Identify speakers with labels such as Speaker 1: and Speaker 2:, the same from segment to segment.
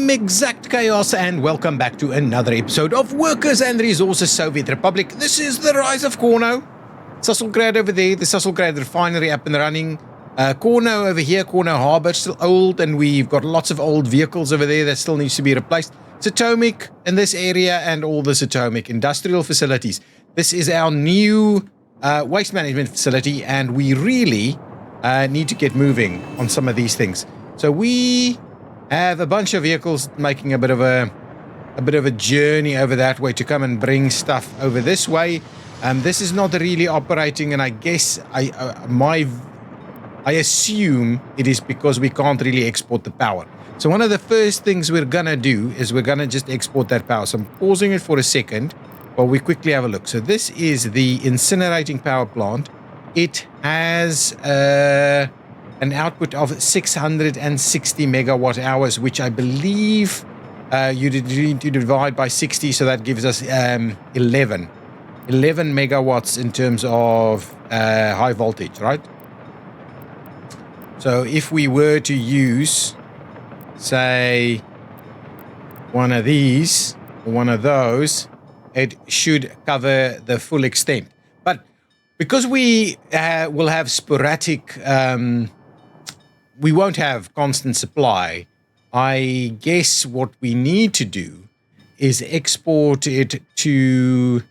Speaker 1: I'm ExactChaos and welcome back to another episode of Workers and Resources Soviet Republic. This is the rise of Cornoe. Sasselgrad over there, the Sasselgrad refinery up and running. Cornoe over here, Cornoe Harbour, still old, and we've got lots of old vehicles over there that still needs to be replaced. Zatomic in this area and all the Zatomic industrial facilities. This is our new waste management facility, and we really need to get moving on some of these things. So we have a bunch of vehicles making a bit of a journey over that way to come and bring stuff over this way. This is not really operating, and I guess I assume it is because we can't really export the power. So one of the first things we're gonna do is we're gonna just export that power. So I'm pausing it for a second while we quickly have a look. So this is the incinerating power plant. It has an output of 660 megawatt hours, which I believe you need to divide by 60, so that gives us 11 megawatts in terms of high voltage, right? So if we were to use, say, one of these or one of those, it should cover the full extent. But because we will have sporadic, we won't have constant supply, I guess what we need to do is export it to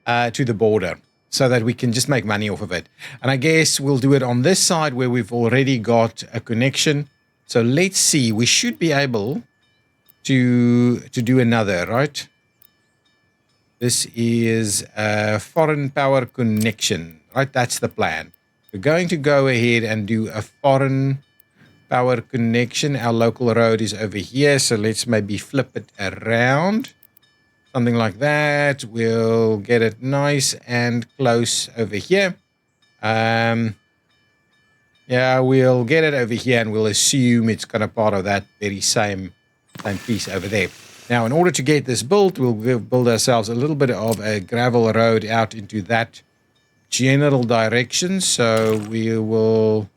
Speaker 1: the border so that we can just make money off of it. And I guess we'll do it on this side where we've already got a connection. So let's see, we should be able to do another, right? This is a foreign power connection, right? That's the plan. We're going to go ahead and do a foreign power connection. Our local road is over here, so let's maybe flip it around. Something like that. We'll get it nice and close over here. Yeah, we'll get it over here and we'll assume it's kind of part of that very same piece over there. Now, in order to get this built, we'll build ourselves a little bit of a gravel road out into that general direction. So we will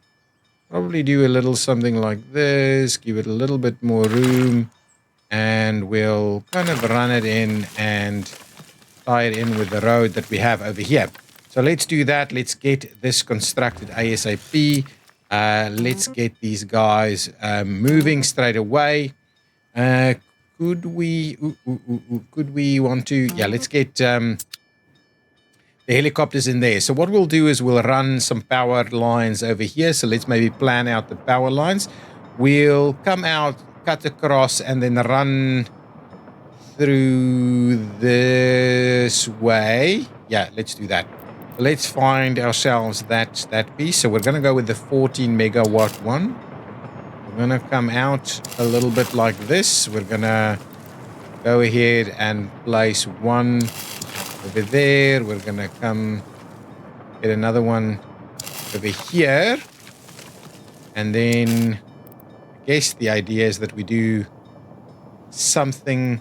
Speaker 1: probably do a little something like this, give it a little bit more room, and we'll kind of run it in and tie it in with the road that we have over here. So let's do that. Let's get this constructed ASAP. Let's get these guys moving straight away. Could we want to? Yeah, let's get the helicopters in there. So what we'll do is we'll run some power lines over here. So let's maybe plan out the power lines. We'll come out, cut across, and then run through this way. Yeah, let's do that. Let's find ourselves that piece. So we're going to go with the 14 megawatt one. We're going to come out a little bit like this. We're going to go ahead and place one over there. We're going to come get another one over here. And then I guess the idea is that we do something.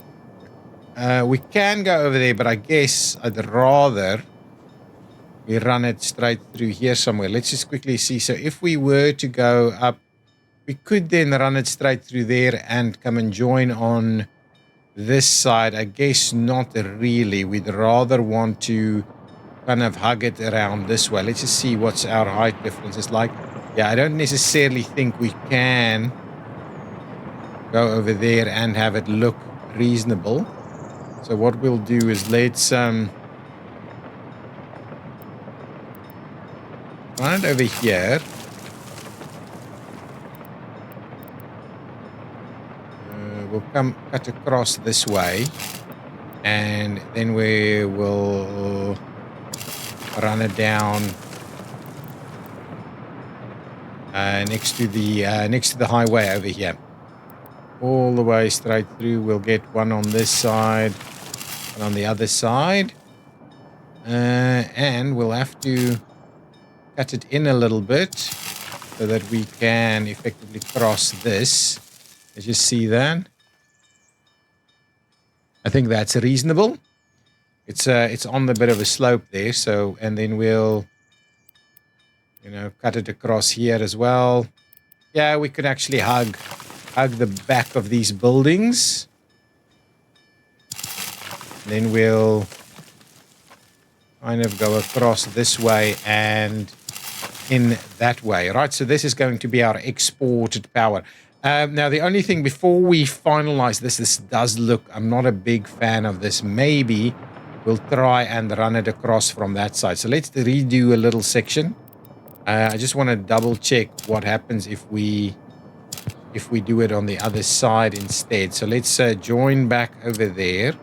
Speaker 1: We can go over there, but I guess I'd rather we run it straight through here somewhere. Let's just quickly see. So if we were to go up, we could then run it straight through there and come and join on this side. I guess not really. We'd rather want to kind of hug it around this way. Let's just see what's our height differences like. Yeah, I don't necessarily think we can go over there and have it look reasonable. So what we'll do is let's run it over here. We'll come cut across this way, and then we will run it down next to the highway over here, all the way straight through. We'll get one on this side and on the other side, and we'll have to cut it in a little bit so that we can effectively cross this. Let's just see that. I think that's reasonable. It's on the bit of a slope there, so, and then we'll, cut it across here as well. Yeah, we could actually hug hug the back of these buildings. Then we'll kind of go across this way and in that way, right? So this is going to be our exported power. Now, the only thing before we finalize this does look, I'm not a big fan of this. Maybe we'll try and run it across from that side. So let's redo a little section. I just want to double check what happens if we do it on the other side instead. So let's join back over there.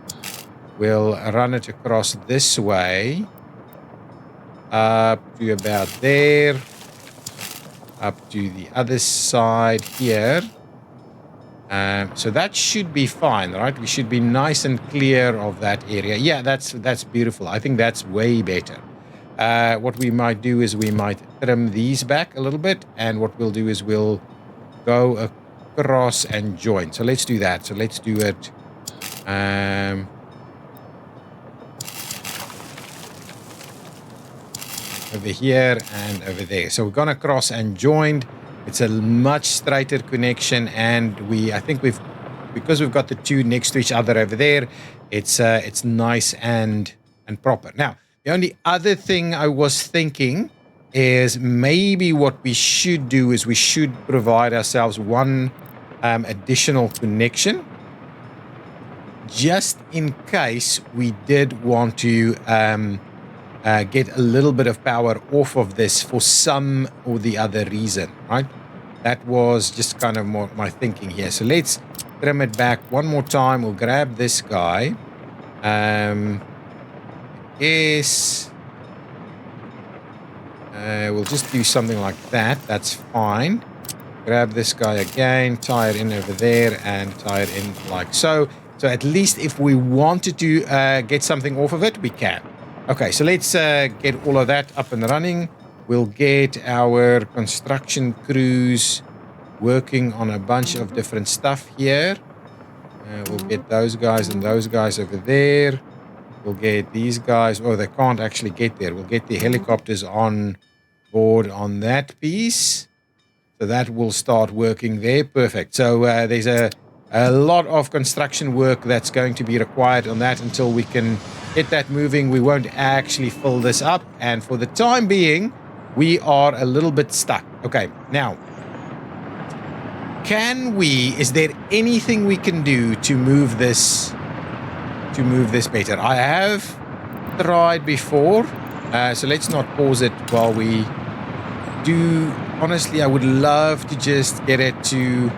Speaker 1: We'll run it across this way. Up to about there. Up to the other side here. So that should be fine, right? We should be nice and clear of that area. Yeah, that's beautiful. I think that's way better. What we might do is we might trim these back a little bit. And what we'll do is we'll go across and join. So let's do that. So let's do it. Over here and over there. So we're gonna cross and joined. It's a much straighter connection, and I think because we've got the two next to each other over there, it's nice and proper. Now, the only other thing I was thinking is maybe what we should do is we should provide ourselves one additional connection, just in case we did want to get a little bit of power off of this for some or the other reason, right? That was just kind of more my thinking here. So let's trim it back one more time. We'll grab this guy. We'll just do something like that. That's fine. Grab this guy again, tie it in over there, and tie it in like so. So at least if we wanted to get something off of it, we can. Okay, so let's get all of that up and running. We'll get our construction crews working on a bunch of different stuff here. We'll get those guys and those guys over there. We'll get these guys. Oh, they can't actually get there. We'll get the helicopters on board on that piece. So that will start working there. Perfect. So there's a lot of construction work that's going to be required on that until we can get that moving. We won't actually fill this up, and for the time being we are a little bit stuck. Okay, now is there anything we can do to move this better? I have tried before, so let's not pause it while we do. Honestly, I would love to just get it to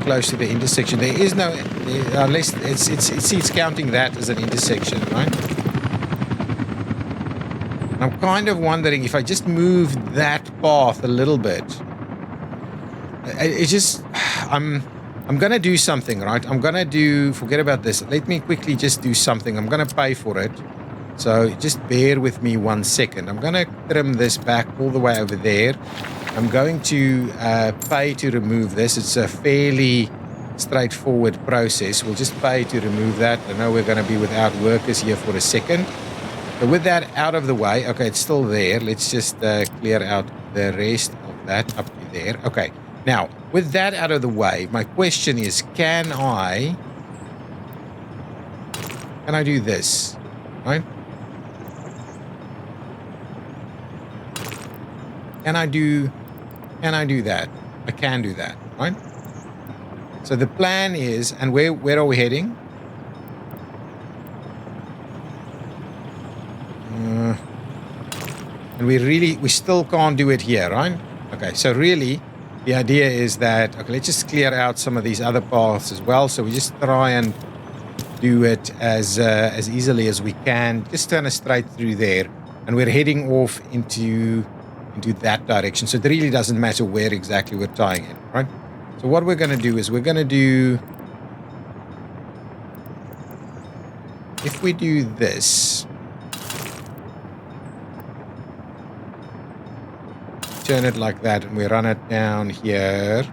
Speaker 1: close to the intersection. There is no, unless it's counting that as an intersection, right? I'm kind of wondering if I just move that path a little bit. It's just, I'm gonna do something, right? Forget about this. Let me quickly just do something. I'm gonna pay for it. So just bear with me 1 second. I'm gonna trim this back all the way over there. I'm going to pay to remove this. It's a fairly straightforward process. We'll just pay to remove that. I know we're going to be without workers here for a second. So with that out of the way, okay, it's still there. Let's just clear out the rest of that up to there. Okay, now with that out of the way, my question is, can I do this, right? Can I do that? I can do that, right? So the plan is, and where are we heading? And we still can't do it here, right? Okay, so really, the idea is that, okay, let's just clear out some of these other paths as well. So we just try and do it as easily as we can. Just turn us straight through there, and we're heading off into that direction. So it really doesn't matter where exactly we're tying it, right? So what we're going to do is if we do this, turn it like that, and we run it down here.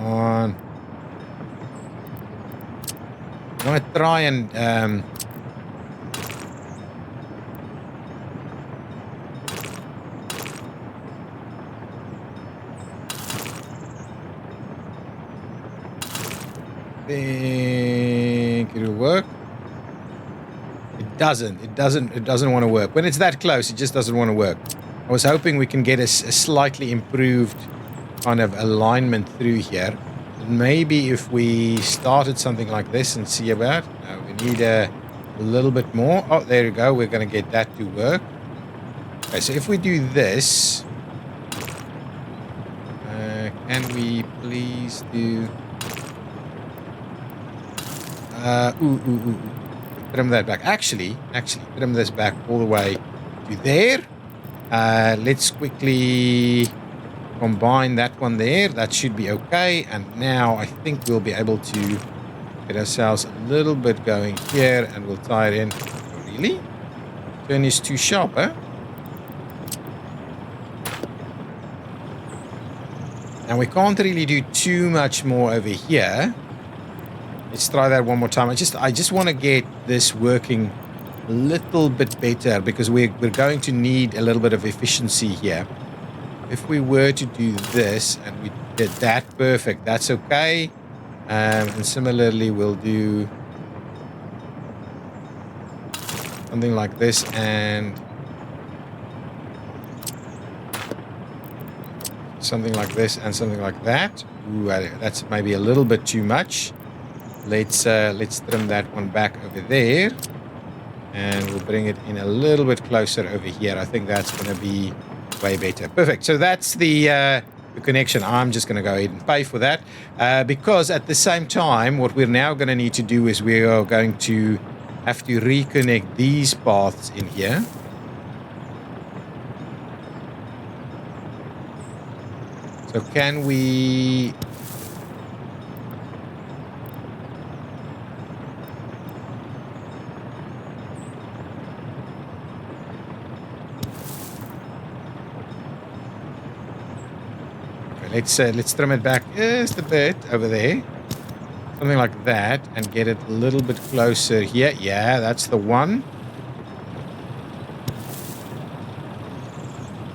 Speaker 1: On. I want to try and think it'll work. It doesn't. It doesn't want to work. When it's that close, it just doesn't want to work. I was hoping we can get a slightly improved kind of alignment through here. Maybe if we started something like this and see about. No, we need a little bit more. Oh, there we go. We're going to get that to work. Okay, so if we do this, can we please do? Trim that back. Actually, trim this back all the way to there. Let's quickly combine that one there. That should be okay. And now I think we'll be able to get ourselves a little bit going here, and we'll tie it in. Really? Turn is too sharp, huh? Now we can't really do too much more over here. Let's try that one more time. I just want to get this working a little bit better, because we're going to need a little bit of efficiency here. If we were to do this and we did that, perfect. That's okay. And similarly, we'll do something like this and something like this and something like that. Ooh, that's maybe a little bit too much. Let's trim that one back over there, and we'll bring it in a little bit closer over here. I think that's going to be way better. Perfect. So that's the connection. I'm just going to go ahead and pay for that, because at the same time, what we're now going to need to do is we are going to have to reconnect these paths in here. So can we? Let's trim it back just a bit over there. Something like that, and get it a little bit closer here. Yeah, that's the one.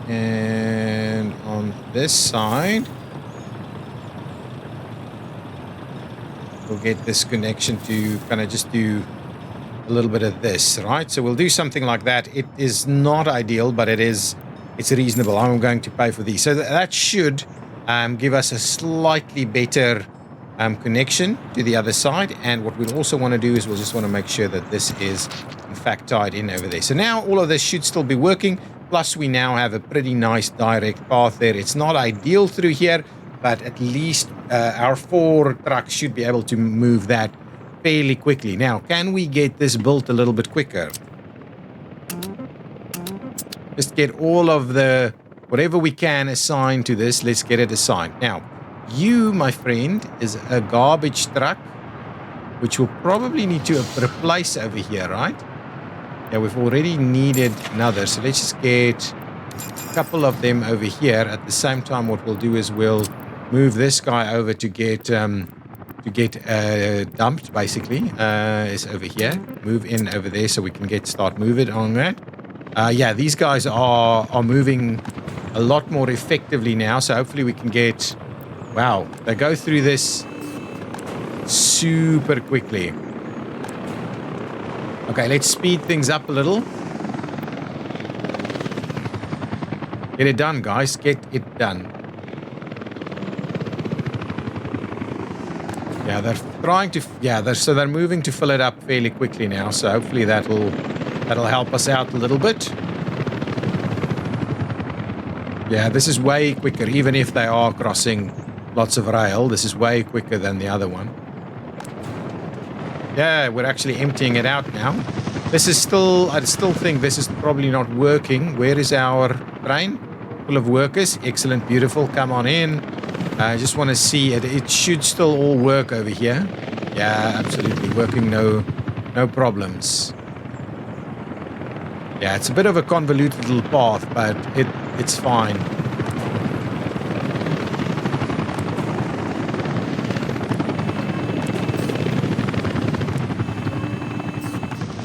Speaker 1: And on this side, we'll get this connection to kind of just do a little bit of this, right? So we'll do something like that. It is not ideal, but it's reasonable. I'm going to pay for these. So that should give us a slightly better connection to the other side. And what we'll also want to do is we'll just want to make sure that this is in fact tied in over there. So now all of this should still be working. Plus we now have a pretty nice direct path there. It's not ideal through here, but at least our 4 trucks should be able to move that fairly quickly. Now, can we get this built a little bit quicker? Just get all of the whatever we can assign to this, let's get it assigned. Now, you, my friend, is a garbage truck, which we'll probably need to replace over here, right? Yeah, we've already needed another. So let's just get a couple of them over here. At the same time, what we'll do is we'll move this guy over to get dumped, basically. Is over here. Move in over there so we can start moving on that. Yeah, these guys are moving a lot more effectively now, so hopefully we can get... Wow, they go through this super quickly. Okay, let's speed things up a little. Get it done, guys. Get it done. Yeah, they're trying to... Yeah, they're moving to fill it up fairly quickly now, so hopefully that'll help us out a little bit. Yeah, this is way quicker, even if they are crossing lots of rail. This is way quicker than the other one. Yeah, we're actually emptying it out now. I still think this is probably not working. Where is our train? Full of workers. Excellent, beautiful. Come on in. I just want to see it. It should still all work over here. Yeah, absolutely. Working, no problems. Yeah, it's a bit of a convoluted little path, but it's fine.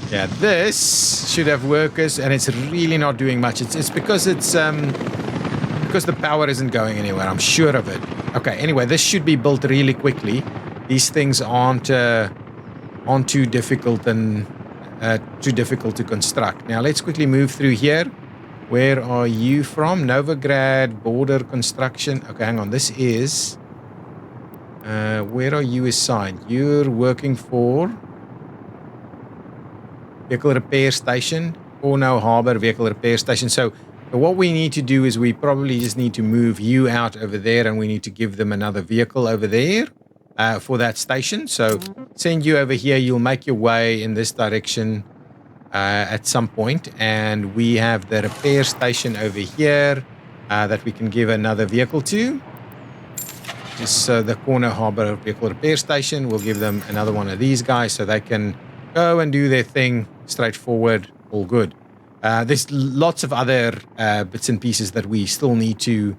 Speaker 1: Yeah, this should have workers, and it's really not doing much. It's because because the power isn't going anywhere. I'm sure of it. Okay, anyway, this should be built really quickly. these things aren't too difficult and too difficult to construct. Now let's quickly move through here. Where are you from? Novigrad border construction. Okay, hang on. This is where are you assigned? You're working for vehicle repair station, Cornoe Harbor vehicle repair station. So what we need to do is we probably just need to move you out over there, and we need to give them another vehicle over there for that station. So send you over here. You'll make your way in this direction at some point, and we have the repair station over here that we can give another vehicle to. Just the Cornoe Harbor vehicle repair station. We'll give them another one of these guys so they can go and do their thing straightforward. All good. There's lots of other bits and pieces that we still need to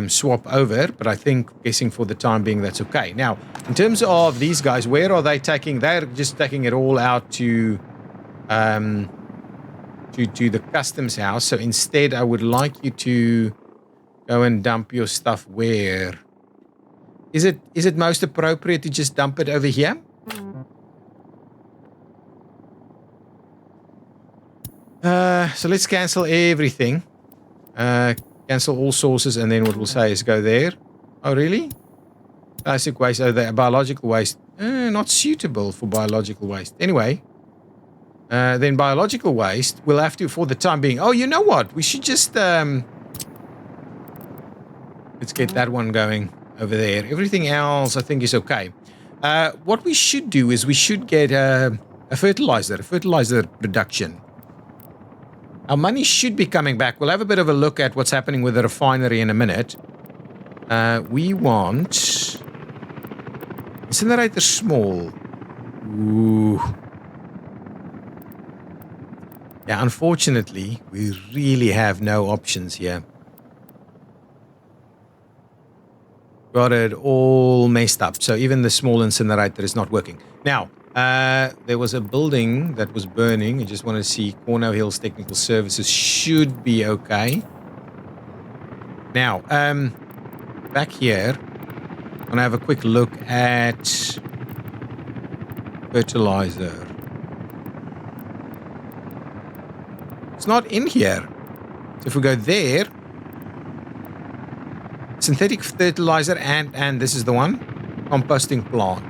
Speaker 1: swap over, but I think, guessing for the time being, that's okay. Now, in terms of these guys, where are they taking? They're just taking it all out to the customs house. So instead, I would like you to go and dump your stuff where? Is it most appropriate to just dump it over here? So let's cancel everything. Cancel all sources, and then what we'll say is go there. Oh, really? Plastic waste. Oh, the biological waste. Not suitable for biological waste. Anyway, then biological waste, we'll have to, for the time being. Oh, you know what? We should just... let's get that one going over there. Everything else, I think, is okay. What we should do is we should get a fertilizer production. Our money should be coming back. We'll have a bit of a look at what's happening with the refinery in a minute. We want... incinerator small. Ooh. Yeah, unfortunately, we really have no options here. Got it all messed up. So even the small incinerator is not working. Now, there was a building that was burning. I just want to see Cornell Hills Technical Services should be okay. Now, back here, I'm going to have a quick look at fertilizer. It's not in here. So if we go there, synthetic fertilizer, and this is the one, composting plant.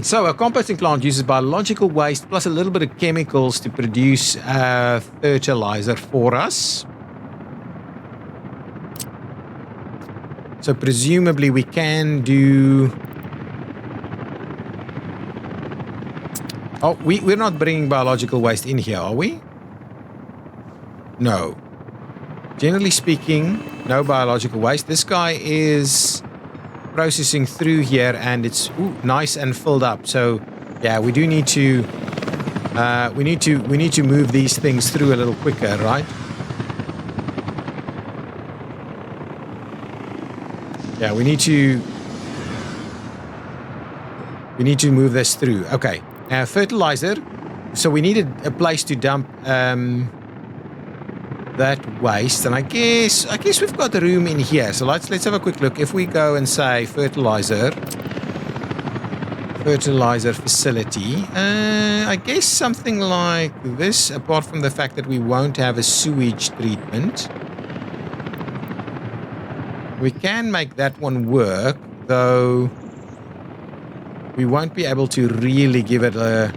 Speaker 1: So a composting plant uses biological waste plus a little bit of chemicals to produce fertilizer for us. So presumably we can do... Oh, we're not bringing biological waste in here, are we? No. Generally speaking, no biological waste. This guy is processing through here, and it's nice and filled up. So, yeah, we do need to we need to move these things through a little quicker, right? Yeah, we need to move this through. Okay, fertilizer. So we needed a place to dump that waste, and I guess we've got the room in here. So let's have a quick look. If we go and say fertilizer facility, I guess something like this, apart from the fact that we won't have a sewage treatment. We can make that one work, though we won't be able to really give it a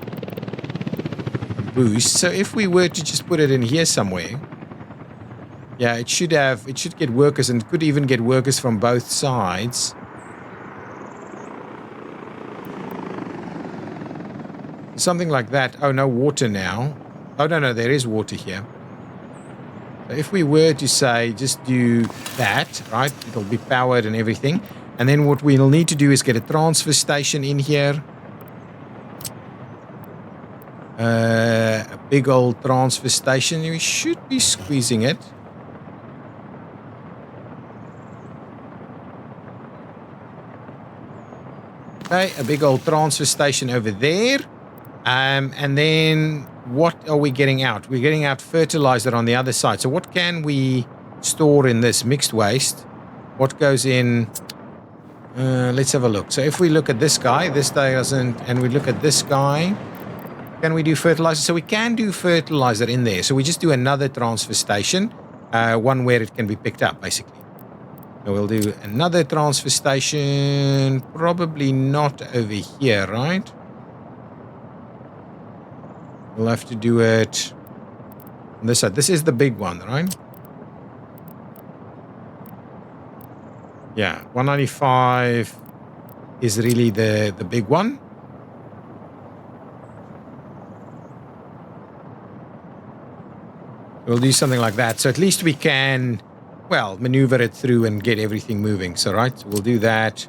Speaker 1: boost. So if we were to just put it in here somewhere, yeah, it should get workers, and could even get workers from both sides. Something like that. Oh, no water now. Oh, no, there is water here. So if we were to say, just do that, right? It'll be powered and everything. And then what we'll need to do is get a transfer station in here. A big old transfer station. We should be squeezing it. Okay, a big old transfer station over there. And then what are we getting out? We're getting out fertilizer on the other side. So what can we store in this mixed waste? What goes in? Let's have a look. So if we look at this guy doesn't, and we look at this guy, can we do fertilizer? So we can do fertilizer in there. So we just do another transfer station, one where it can be picked up, basically. So we'll do another transfer station, probably not over here, right? We'll have to do it on this side. This is the big one, right? Yeah, 195 is really the big one. We'll do something like that. So at least we can, well, maneuver it through and get everything moving. So, right, we'll do that.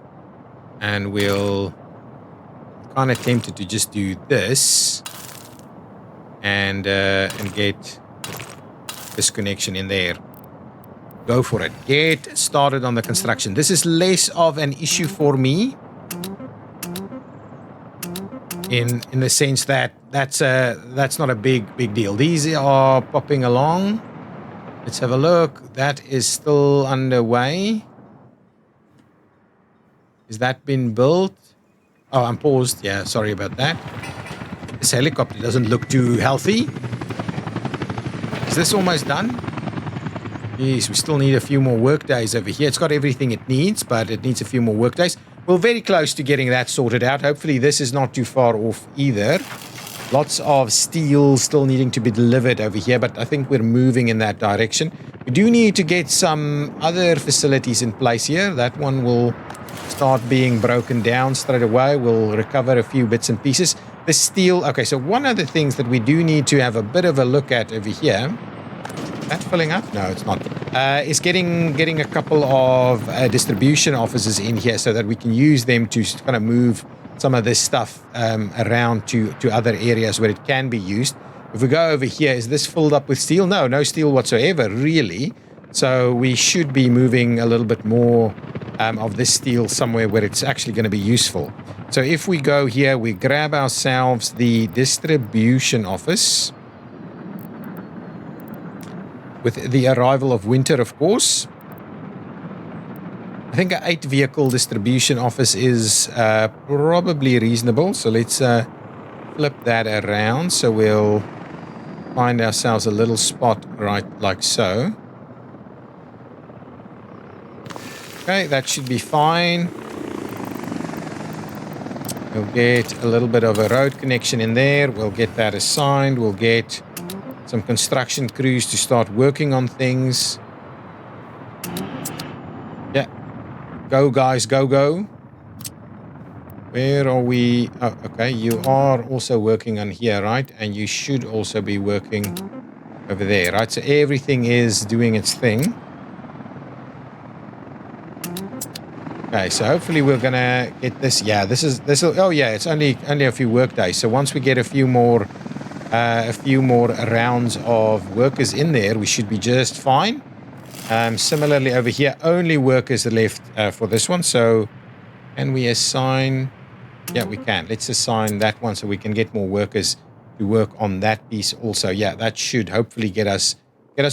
Speaker 1: And we'll kind of tempted to just do this and get this connection in there. Go for it. Get started on the construction. This is less of an issue for me in the sense that that's not a big deal. These are popping along. Let's have a look. That is still underway. Has that been built? Oh, I'm paused. Yeah, sorry about that. This helicopter doesn't look too healthy. Is this almost done? Yes, we still need a few more work days over here. It's got everything it needs, but it needs a few more work days. We're very close to getting that sorted out. Hopefully this is not too far off either. Lots of steel still needing to be delivered over here, but I think we're moving in that direction. We do need to get some other facilities in place here. That one will start being broken down straight away. We'll recover a few bits and pieces. The steel... Okay, so one of the things that we do need to have a bit of a look at over here... That filling up? No, it's not. Is getting a couple of distribution offices in here so that we can use them to kind of move some of this stuff around to other areas where it can be used. If we go over here, is this filled up with steel? No, no steel whatsoever, really. So we should be moving a little bit more of this steel somewhere where it's actually going to be useful. So if we go here, we grab ourselves the distribution office. With the arrival of winter, of course. I think an 8-vehicle distribution office is probably reasonable. So let's flip that around. So we'll find ourselves a little spot right like so. Okay, that should be fine. We'll get a little bit of a road connection in there. We'll get that assigned. We'll get some construction crews to start working on things. Yeah. Go, guys. Go, go. Where are we? Oh, okay. You are also working on here, right? And you should also be working over there, right? So everything is doing its thing. Okay, so hopefully we're gonna get this. Yeah, this is. Oh, yeah. It's only a few work days. So once we get a few more rounds of workers in there, we should be just fine. Similarly over here, only workers are left for this one. So can we assign? Yeah, we can. Let's assign that one so we can get more workers to work on that piece also. Yeah, that should hopefully get us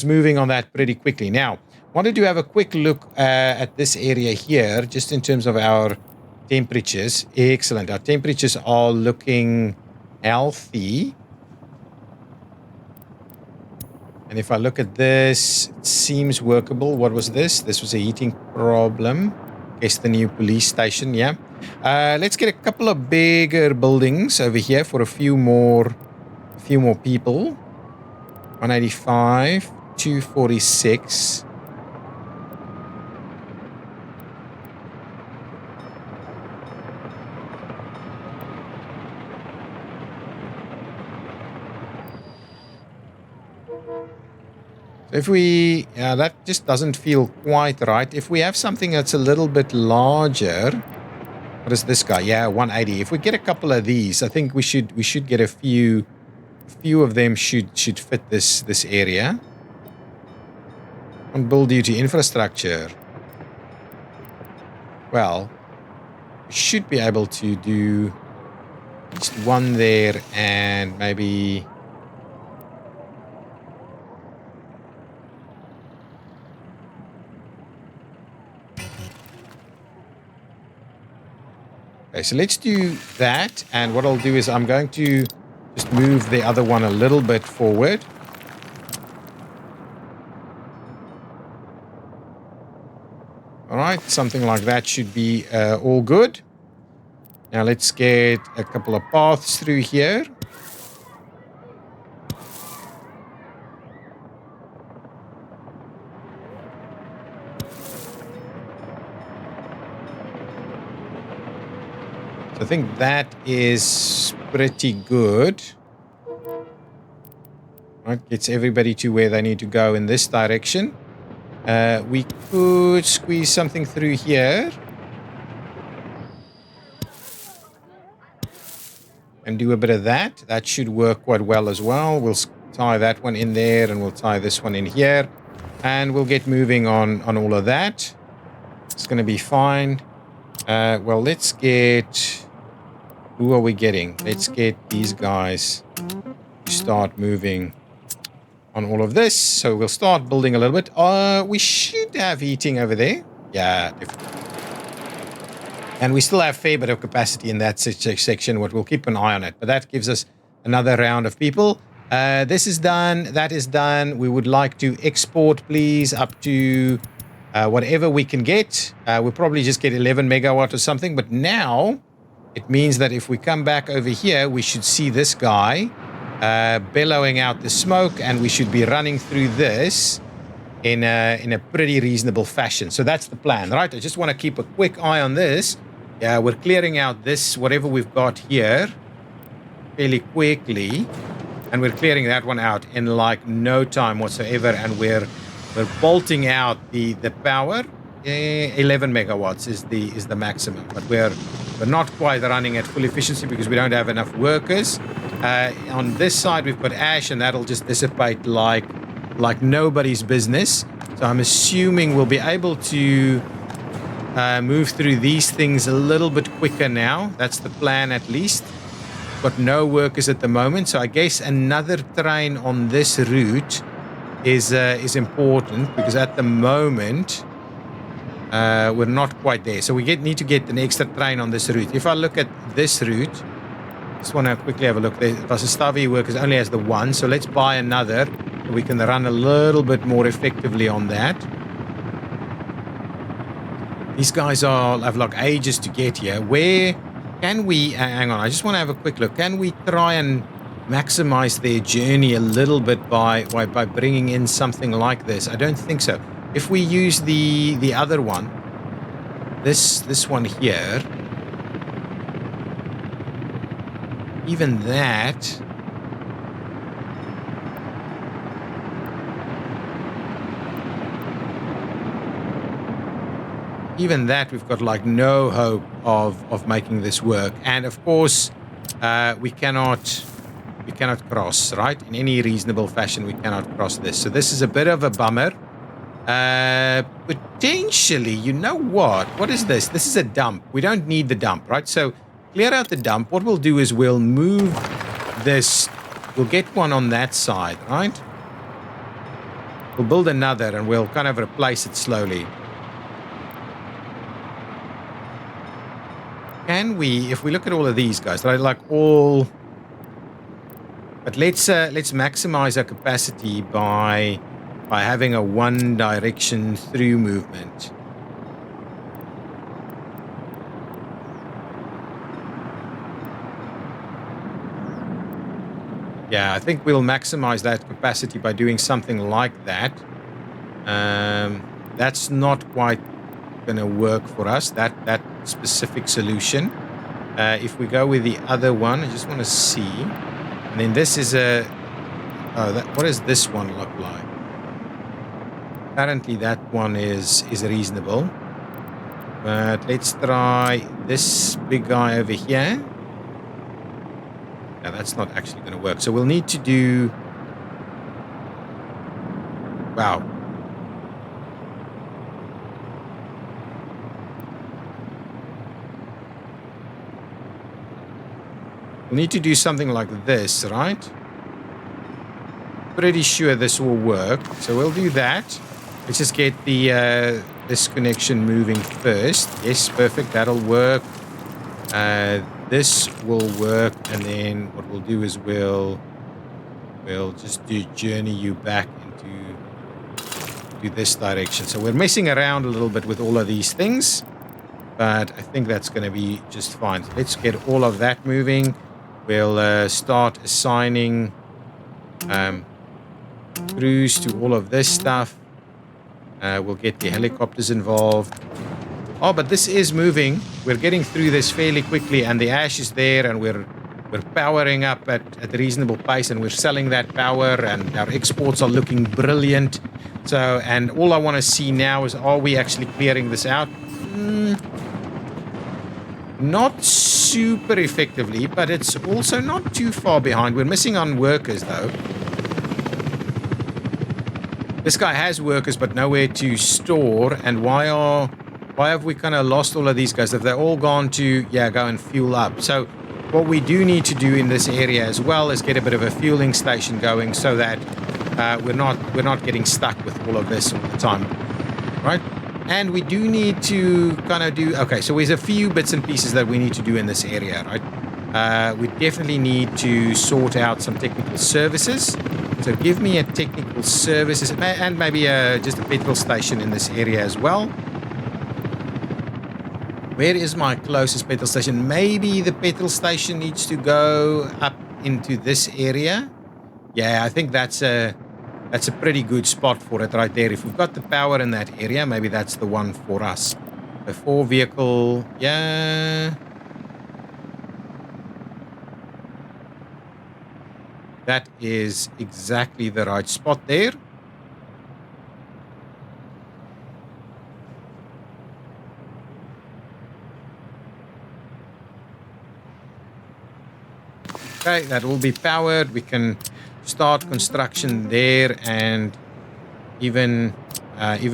Speaker 1: moving on that pretty quickly. Now, wanted to have a quick look at this area here, just in terms of our temperatures. Excellent. Our temperatures are looking healthy. And if I look at this, it seems workable. What was this? This was a heating problem. Guess the new police station, yeah. Let's get a couple of bigger buildings over here for a few more people. 185, 246. If we, that just doesn't feel quite right. If we have something that's a little bit larger, what is this guy? Yeah, 180. If we get a couple of these, I think we should get a few of them should fit this area. On build duty infrastructure. Well, we should be able to do just one there and maybe. Okay, so let's do that. And what I'll do is I'm going to just move the other one a little bit forward. All right, something like that should be all good. Now let's get a couple of paths through here. So I think that is pretty good. Right, gets everybody to where they need to go in this direction. We could squeeze something through here. And do a bit of that. That should work quite well as well. We'll tie that one in there and we'll tie this one in here. And we'll get moving on all of that. It's going to be fine. Well, let's get... Who are we getting? Let's get these guys to start moving on all of this. So we'll start building a little bit. We should have heating over there. Yeah, definitely. And we still have a fair bit of capacity in that section, but we'll keep an eye on it. But that gives us another round of people. This is done. That is done. We would like to export, please, up to whatever we can get. We'll probably just get 11 megawatt or something. But now it means that if we come back over here, we should see this guy bellowing out the smoke, and we should be running through this in a pretty reasonable fashion. So that's the plan, right? I just want to keep a quick eye on this. Yeah, we're clearing out this, whatever we've got here, fairly quickly. And we're clearing that one out in like no time whatsoever. And we're bolting out the power. 11 megawatts is the maximum. But we're not quite running at full efficiency because we don't have enough workers. On this side, we've got ash, and that'll just dissipate like nobody's business. So I'm assuming we'll be able to move through these things a little bit quicker now. That's the plan, at least. Got no workers at the moment, so I guess another train on this route is important, because at the moment we're not quite there. So we need to get an extra train on this route. If I look at this route, just want to quickly have a look. Vasastavi workers only has the one, so let's buy another. We can run a little bit more effectively on that. These guys have like ages to get here. Where can we... hang on, I just want to have a quick look. Can we try and maximize their journey a little bit by bringing in something like this? I don't think so. If we use the other one, this one here, even that... Even that, we've got like no hope of making this work. And of course, we cannot cross, right? In any reasonable fashion, we cannot cross this. So this is a bit of a bummer. Potentially, you know what? What is this? This is a dump. We don't need the dump, right? So clear out the dump. What we'll do is we'll move this. We'll get one on that side, right? We'll build another and we'll kind of replace it slowly. Can we, if we look at all of these guys, right, like all... But let's maximize our capacity by having a one direction through movement. Yeah, I think we'll maximize that capacity by doing something like that. That's not quite going to work for us, that specific solution. If we go with the other one, I just want to see. And then this is a... what does this one look like? Apparently that one is reasonable. But let's try this big guy over here. Yeah, that's not actually going to work. So we'll need to do... Wow. We'll need to do something like this, right? Pretty sure this will work. So we'll do that. Let's just get the this connection moving first. Yes, perfect. That'll work. This will work, and then what we'll do is we'll just journey you back into this direction. So we're messing around a little bit with all of these things, but I think that's going to be just fine. So let's get all of that moving. We'll start assigning crews to all of this stuff. We'll get the helicopters involved. Oh, but this is moving. We're getting through this fairly quickly, and the ash is there, and we're powering up at a reasonable pace, and we're selling that power, and our exports are looking brilliant. So, and all I want to see now is, are we actually clearing this out? Not super effectively, but it's also not too far behind. We're missing on workers, though. This guy has workers, but nowhere to store. And why have we kind of lost all of these guys? Have they all gone to, go and fuel up? So what we do need to do in this area as well is get a bit of a fueling station going, so that we're not getting stuck with all of this all the time, right? And we do need to kind of do, okay, so there's a few bits and pieces that we need to do in this area, right? We definitely need to sort out some technical services. So give me a technical services, and maybe just a petrol station in this area as well. Where is my closest petrol station? Maybe the petrol station needs to go up into this area. Yeah, I think that's a pretty good spot for it right there. If we've got the power in that area, maybe that's the one for us. The 4-vehicle, yeah. That is exactly the right spot there. Okay, that will be powered. We can start construction there, and even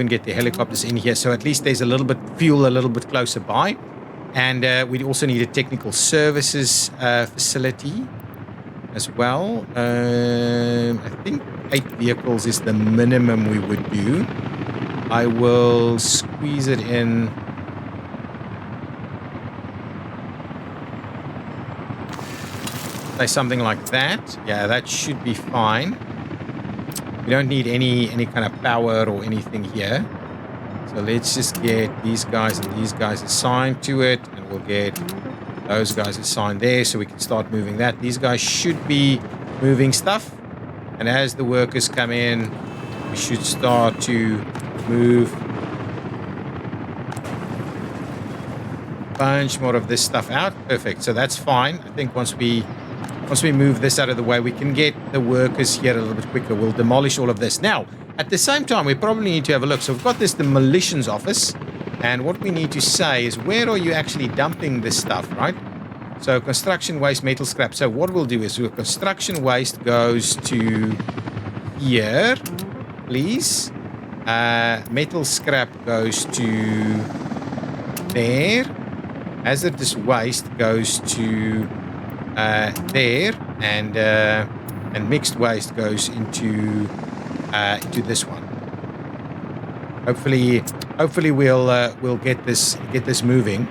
Speaker 1: get the helicopters in here. So at least there's a little bit fuel a little bit closer by. And we also need a technical services facility as well. I think 8 vehicles is the minimum we would do. I will squeeze it in. Say something like that. Yeah, that should be fine. We don't need any kind of power or anything here. So let's just get these guys and these guys assigned to it, and we'll get those guys assigned there so we can start moving that. These guys should be moving stuff, and as the workers come in, we should start to move a bunch more of this stuff out. Perfect. So that's fine. I think once we move this out of the way, we can get the workers here a little bit quicker. We'll demolish all of this. Now, at the same time, we probably need to have a look. So we've got this demolitions office, and what we need to say is, where are you actually dumping this stuff, right? So construction waste, metal scrap. So what we'll do is, construction waste goes to here, please. Metal scrap goes to there. Hazardous waste goes to there, and mixed waste goes into this one. Hopefully we'll get this moving.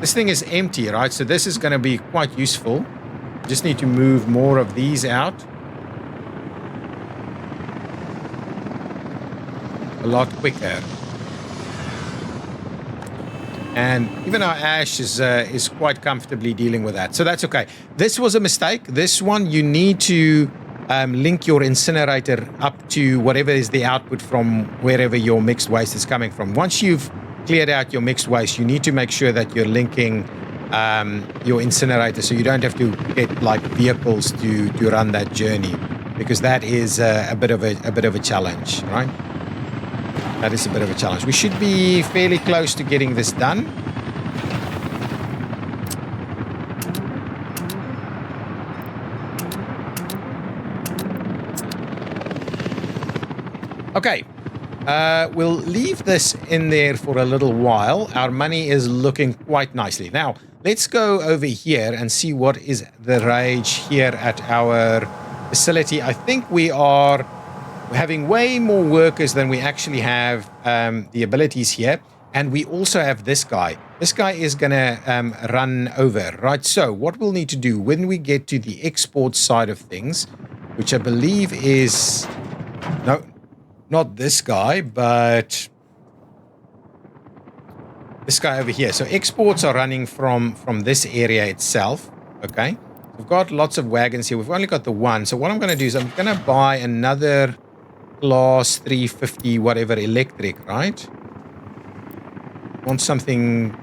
Speaker 1: This thing is empty, right? So this is going to be quite useful. Just need to move more of these out. A lot quicker. And even our ash is quite comfortably dealing with that. So that's okay. This was a mistake. This one, you need to link your incinerator up to whatever is the output from wherever your mixed waste is coming from. Once you've cleared out your mixed waste, you need to make sure that you're linking your incinerator, so you don't have to get like vehicles to run that journey, because that is a bit of a challenge, right? That is a bit of a challenge. We should be fairly close to getting this done. Okay, we'll leave this in there for a little while. Our money is looking quite nicely. Now, let's go over here and see what is the rage here at our facility. I think we're having way more workers than we actually have the abilities here. And we also have this guy. This guy is going to run over, right? So what we'll need to do when we get to the export side of things, which I believe is, no, not this guy, but this guy over here. So exports are running from this area itself, okay? We've got lots of wagons here. We've only got the one. So what I'm going to do is I'm going to buy another class 350 whatever electric, right? Want something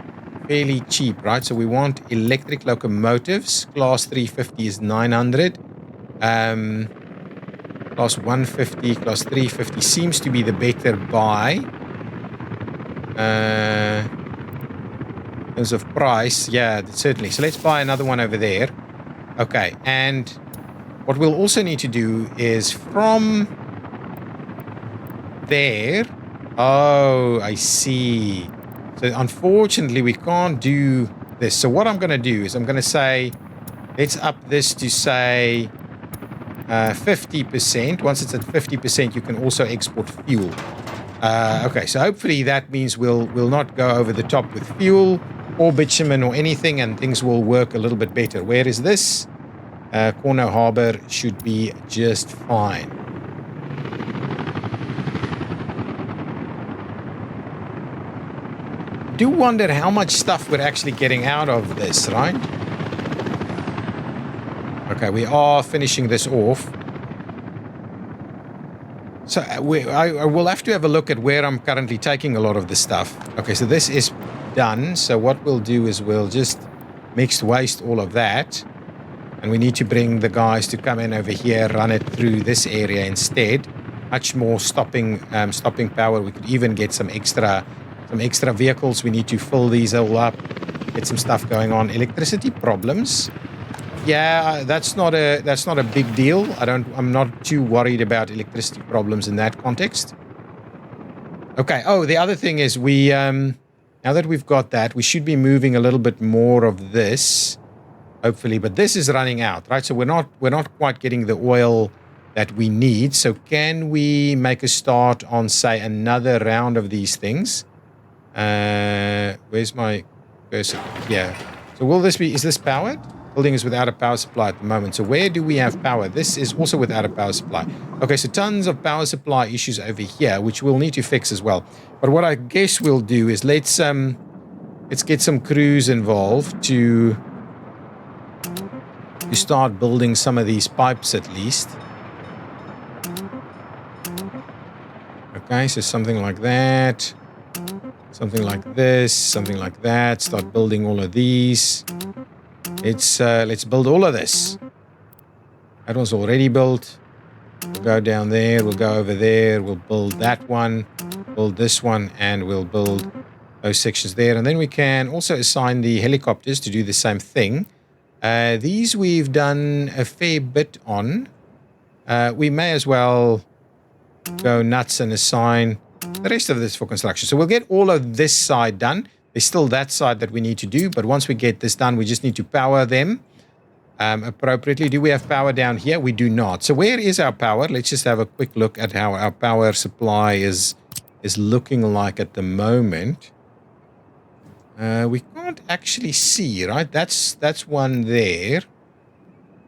Speaker 1: fairly cheap, right? So we want electric locomotives. Class 350 is 900. Class 150, class 350 seems to be the better buy. In terms of price, yeah, certainly. So let's buy another one over there. Okay, and what we'll also need to do is from there. Oh, I see. So unfortunately, we can't do this. So what I'm going to do is I'm going to say, let's up this to say 50%. Once it's at 50%, you can also export fuel. Okay, so hopefully that means we'll not go over the top with fuel or bitumen or anything, and things will work a little bit better. Where is this? Cornoe Harbor should be just fine. Do wonder how much stuff we're actually getting out of this, right? Okay, we are finishing this off. So I will have to have a look at where I'm currently taking a lot of the stuff. Okay, so this is done. So what we'll do is we'll just mixed waste all of that. And we need to bring the guys to come in over here, run it through this area instead. Much more stopping power. We could even get some extra vehicles. We need to fill these all up, get some stuff going on. Electricity problems. Yeah, that's not a big deal. I'm not too worried about electricity problems in that context. Okay. Oh, the other thing is we now that we've got that, we should be moving a little bit more of this, hopefully. But this is running out, right? So we're not quite getting the oil that we need. So can we make a start on, say, another round of these things? Where's my cursor? Yeah. So is this powered? Building is without a power supply at the moment. So where do we have power? This is also without a power supply. Okay, so tons of power supply issues over here, which we'll need to fix as well. But what I guess we'll do is let's get some crews involved to start building some of these pipes at least. Okay, so something like that. Something like this, something like that. Start building all of these. Let's build all of this. That one's already built. We'll go down there. We'll go over there. We'll build that one. Build this one. And we'll build those sections there. And then we can also assign the helicopters to do the same thing. These we've done a fair bit on. We may as well go nuts and assign the rest of this for construction. So we'll get all of this side done. There's still that side that we need to do, but once we get this done, we just need to power them appropriately. Do we have power down here? We do not. So where is our power? Let's just have a quick look at how our power supply is looking like at the moment. We can't actually see, right? That's one there,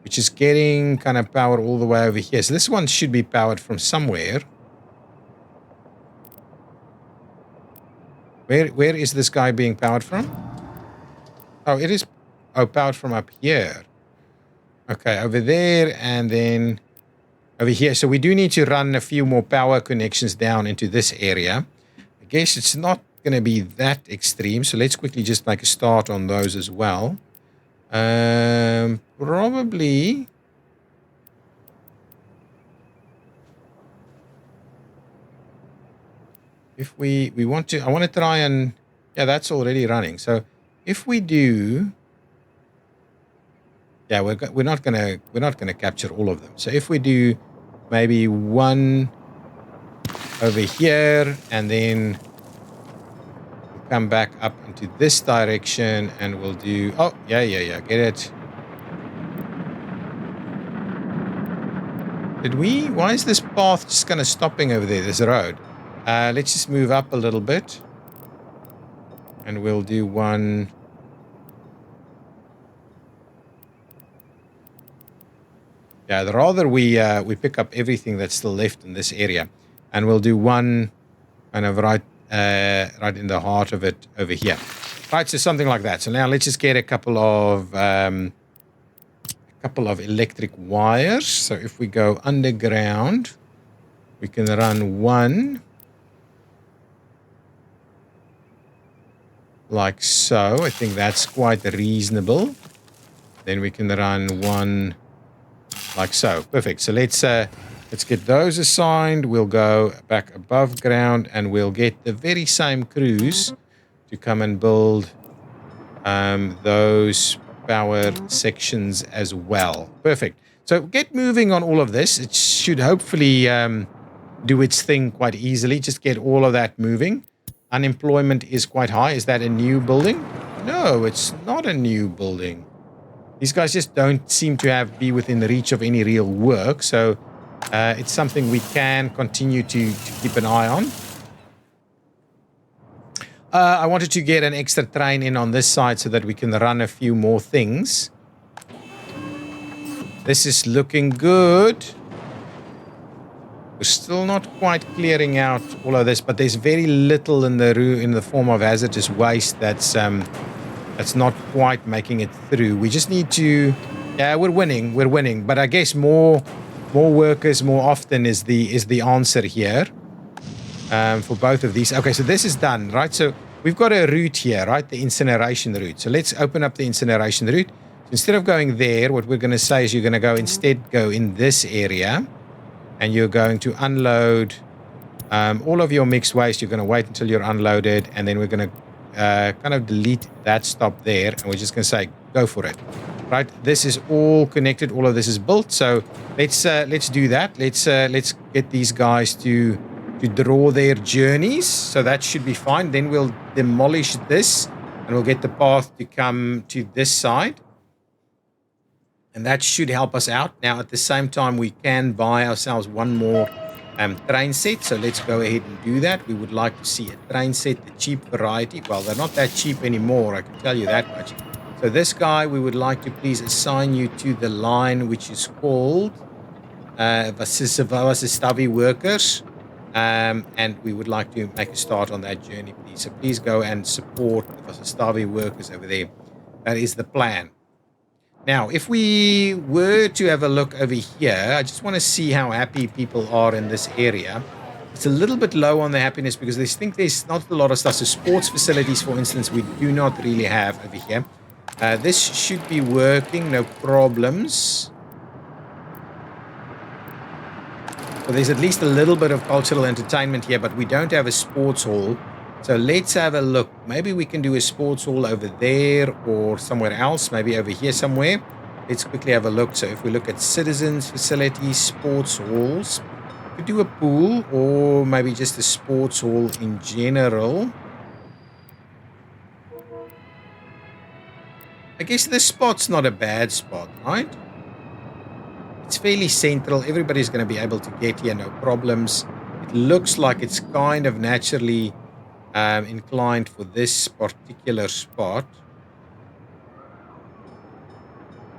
Speaker 1: which is getting kind of power all the way over here. So this one should be powered from somewhere. Where is this guy being powered from? Oh, it is powered from up here. Okay, over there and then over here. So we do need to run a few more power connections down into this area. I guess it's not going to be that extreme. So let's quickly just make a start on those as well. Probably... If we want to, I want to try and, yeah, that's already running. So if we do, yeah, we're not gonna capture all of them. So if we do maybe one over here and then come back up into this direction and we'll do, oh yeah, get it. Why is this path just kind of stopping over there? There's a road. Let's just move up a little bit. And we'll do one. Yeah, rather we pick up everything that's still left in this area, and we'll do one kind of right in the heart of it over here. Right, so something like that. So now let's just get a couple of electric wires. So if we go underground, we can run one like so. I think that's quite reasonable. Then we can run one like so. Perfect. So let's get those assigned. We'll go back above ground and we'll get the very same crews to come and build those power sections as well. Perfect. So get moving on all of this. It should hopefully do its thing quite easily. Just get all of that moving. Unemployment is quite high. Is that a new building? No, it's not a new building. These guys just don't seem to be within the reach of any real work. So it's something we can continue to keep an eye on. I wanted to get an extra train in on this side so that we can run a few more things. This is looking good. We're still not quite clearing out all of this, but there's very little in the form of hazardous waste that's not quite making it through. We just need to... Yeah, we're winning. But I guess more workers more often is the answer here. For both of these. Okay, so this is done, right? So we've got a route here, right? The incineration route. So let's open up the incineration route. So instead of going there, what we're going to say is you're going to go in this area, and you're going to unload all of your mixed waste. You're going to wait until you're unloaded, and then we're going to kind of delete that stop there, and we're just going to say go for it. Right? This is all connected. All of this is built. So let's do that. Let's get these guys to draw their journeys, so that should be fine. Then we'll demolish this and we'll get the path to come to this side, and that should help us out. Now at the same time we can buy ourselves one more train set, so let's go ahead and do that. We would like to see a train set, the cheap variety. Well, they're not that cheap anymore, I can tell you that much. So this guy, we would like to please assign you to the line which is called Vasistavi Workers. And we would like to make a start on that journey, please. So please go and support the Vasistavi workers over there. That is the plan. Now, if we were to have a look over here, I just want to see how happy people are in this area. It's a little bit low on the happiness because they think there's not a lot of stuff. So sports facilities, for instance, we do not really have over here. This should be working, no problems. So there's at least a little bit of cultural entertainment here, but we don't have a sports hall. So let's have a look. Maybe we can do a sports hall over there or somewhere else, maybe over here somewhere. Let's quickly have a look. So if we look at citizens, facilities, sports halls, we could do a pool or maybe just a sports hall in general. I guess this spot's not a bad spot, right? It's fairly central. Everybody's going to be able to get here, no problems. It looks like it's kind of naturally inclined for this particular spot.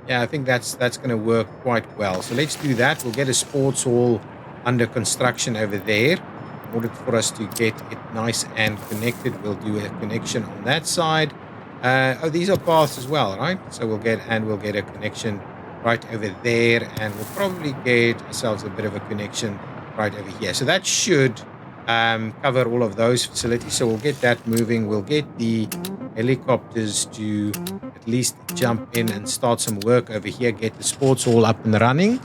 Speaker 1: Yeah, I think that's going to work quite well. So let's do that. We'll get a sports hall under construction over there. In order for us to get it nice and connected, we'll do a connection on that side. Oh, these are paths as well, right? So we'll get a connection right over there, and we'll probably get ourselves a bit of a connection right over here. So that should cover all of those facilities. So we'll get that moving. We'll get the helicopters to at least jump in and start some work over here, get the sports hall up and running.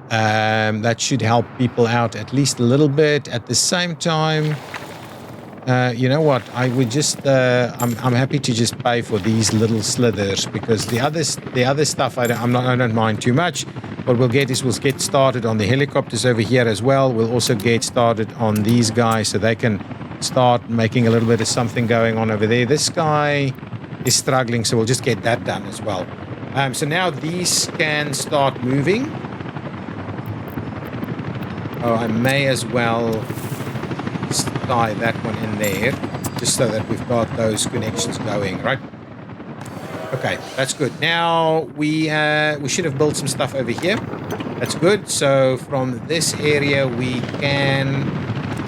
Speaker 1: That should help people out at least a little bit. At the same time, you know what? I would just I'm happy to just pay for these little slithers, because the other stuff I don't mind too much. What we'll get started on the helicopters over here as well. We'll also get started on these guys so they can start making a little bit of something going on over there. This guy is struggling, so we'll just get that done as well. So now these can start moving. Oh, I may as well tie that one in there. just so that we've got those connections going, right? Okay, that's good. Now we should have built some stuff over here. That's good. So from this area we can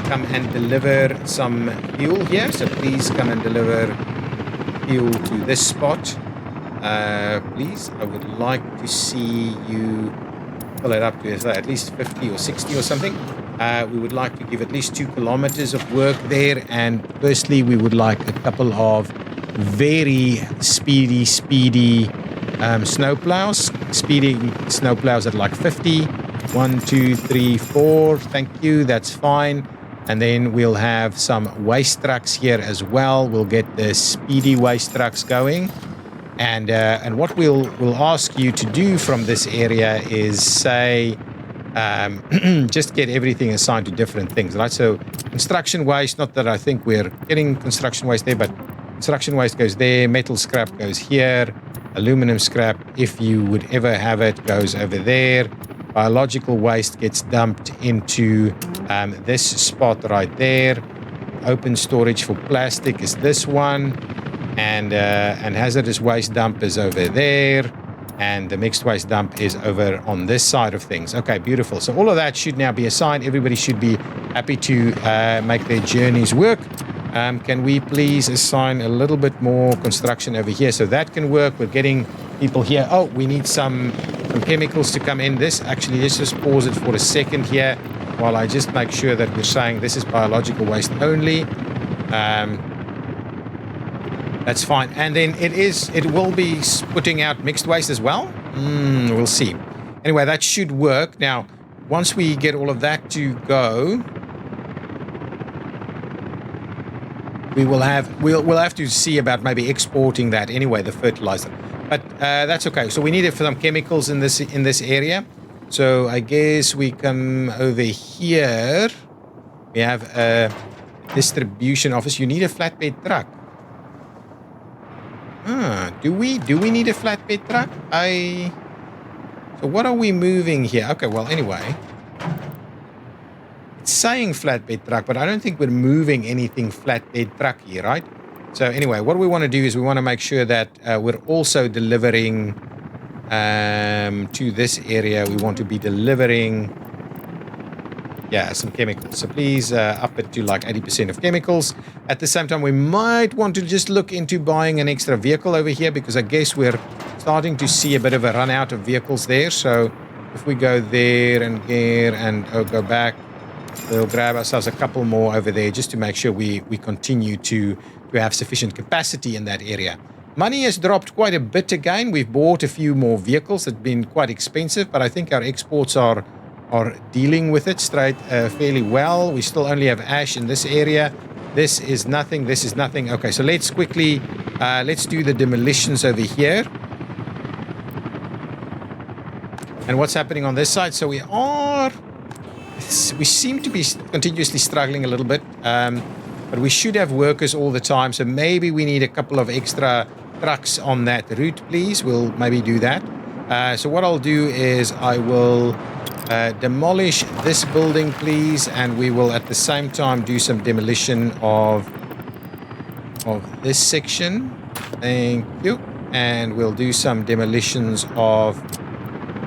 Speaker 1: come and deliver some fuel here. So please come and deliver fuel to this spot. Please, I would like to see you fill it up to at least 50 or 60 or something. We would like to give at least 2 kilometers of work there. And firstly, we would like a couple of very speedy snowplows. Speeding snowplows at like 50. 1, 2, 3, 4. Thank you. That's fine. And then we'll have some waste trucks here as well. We'll get the speedy waste trucks going. And what we'll ask you to do from this area is say, just get everything assigned to different things, right? So construction waste, not that I think we're getting construction waste there, but construction waste goes there, metal scrap goes here, aluminum scrap, if you would ever have it, goes over there. Biological waste gets dumped into this spot right there. Open storage for plastic is this one. And hazardous waste dump is over there. And the mixed waste dump is over on this side of things. Okay, beautiful. So all of that should now be assigned. Everybody should be happy to make their journeys work. Can we please assign a little bit more construction over here so that can work? We're getting people here. Oh, we need some chemicals to come in. Let's just pause it for a second here while I just make sure that we're saying this is biological waste only. That's fine. And then it will be putting out mixed waste as well. We'll see. Anyway, that should work. Now, once we get all of that to go, we'll have to see about maybe exporting that anyway, the fertilizer. But that's okay. So we need it for some chemicals in this area. So I guess we come over here. We have a distribution office. You need a flatbed truck. Do we need a flatbed truck? So what are we moving here? Okay, well, anyway. It's saying flatbed truck, but I don't think we're moving anything flatbed trucky, right? So anyway, what we want to do is we want to make sure that we're also delivering to this area. We want to be delivering, some chemicals. So please up it to like 80% of chemicals. At the same time, we might want to just look into buying an extra vehicle over here because I guess we're starting to see a bit of a run out of vehicles there. So if we go there and here and go back, we'll grab ourselves a couple more over there just to make sure we continue to have sufficient capacity in that area. Money has dropped quite a bit again. We've bought a few more vehicles that have been quite expensive, but I think our exports are dealing with it fairly well. We still only have ash in this area. This is nothing. This is nothing. Okay, so let's quickly, let's do the demolitions over here. And what's happening on this side? So we seem to be continuously struggling a little bit, but we should have workers all the time. So maybe we need a couple of extra trucks on that route, please. We'll maybe do that. So what I'll do is I will demolish this building, please, and we will at the same time do some demolition of this section. Thank you. And we'll do some demolitions of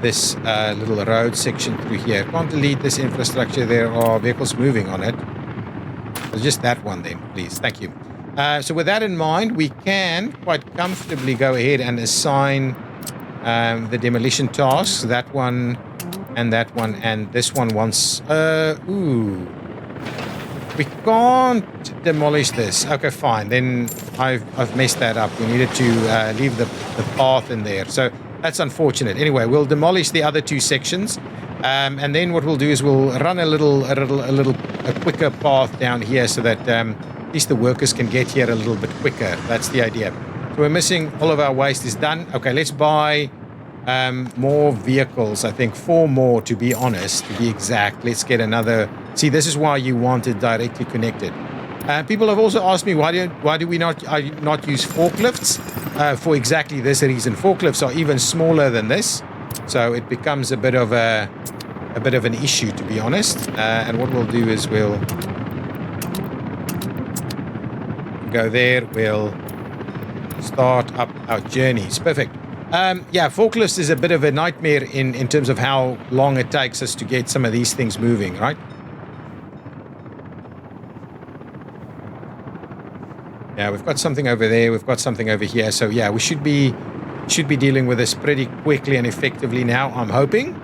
Speaker 1: this little road section through here. Can't delete this infrastructure. There are vehicles moving on it. So just that one then, please. Thank you. So with that in mind, we can quite comfortably go ahead and assign the demolition tasks. That one and that one and this one once. We can't demolish this. Okay, fine. Then I've messed that up. We needed to leave the path in there. So that's unfortunate. Anyway, we'll demolish the other two sections, and then what we'll do is we'll run a quicker path down here so that at least the workers can get here a little bit quicker. That's the idea. So we're missing all of our waste is done. Okay, let's buy more vehicles. I think 4 more to be honest, to be exact. Let's get another. See, this is why you want it directly connected. People have also asked me why do we not use forklifts for exactly this reason. Forklifts are even smaller than this, so it becomes a bit of an issue, to be honest. And what we'll do is we'll go there. We'll start up our journeys. Perfect. Yeah, forklift is a bit of a nightmare in terms of how long it takes us to get some of these things moving, right? Yeah, we've got something over there. We've got something over here. So yeah, we should be dealing with this pretty quickly and effectively now, I'm hoping.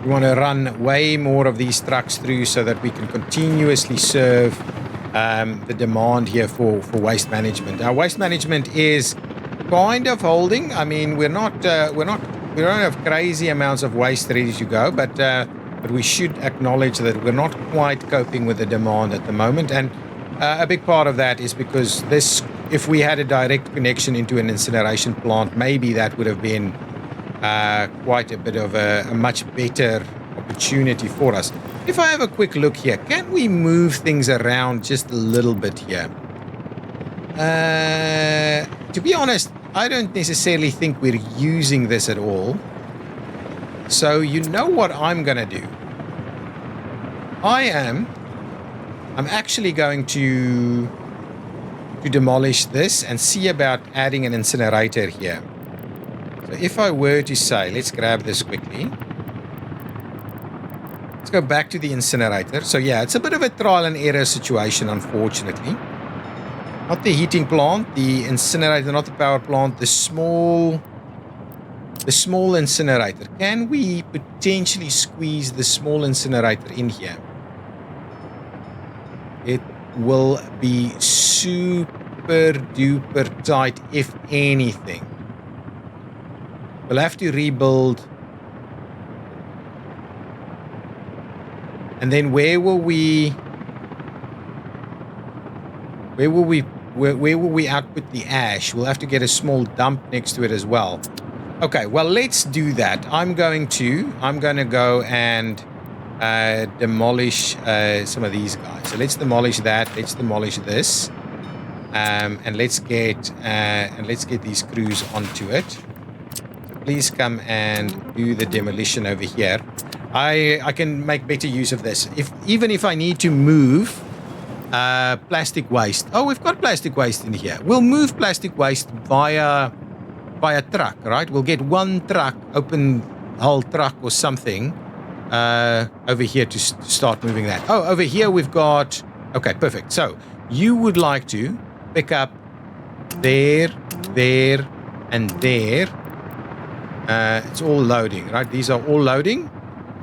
Speaker 1: We want to run way more of these trucks through so that we can continuously serve the demand here for waste management. Our waste management is kind of holding. I mean, we don't have crazy amounts of waste ready to go, but we should acknowledge that we're not quite coping with the demand at the moment. And a big part of that is because if we had a direct connection into an incineration plant, maybe that would have been quite a bit of a much better opportunity for us. If I have a quick look here, can we move things around just a little bit here? To be honest, I don't necessarily think we're using this at all. So you know what I'm going to do? I'm actually going to demolish this and see about adding an incinerator here. So if I were to say, let's grab this quickly. Let's go back to the incinerator. So yeah, it's a bit of a trial and error situation, unfortunately. Not the heating plant, the incinerator, not the power plant, the small incinerator. Can we potentially squeeze the small incinerator in here? It will be super duper tight, if anything. We'll have to rebuild. And then where will we output the ash? We'll have to get a small dump next to it as well. Okay, well, let's do that. I'm going to go and demolish some of these guys. So let's demolish that. Let's demolish this, and let's get these crews onto it. So please come and do the demolition over here. I can make better use of this. Even if I need to move plastic waste. Oh, we've got plastic waste in here. We'll move plastic waste via truck, right? We'll get one truck, open hull truck or something over here to start moving that. Oh, over here we've got... Okay, perfect. So you would like to pick up there, and there. It's all loading, right? These are all loading.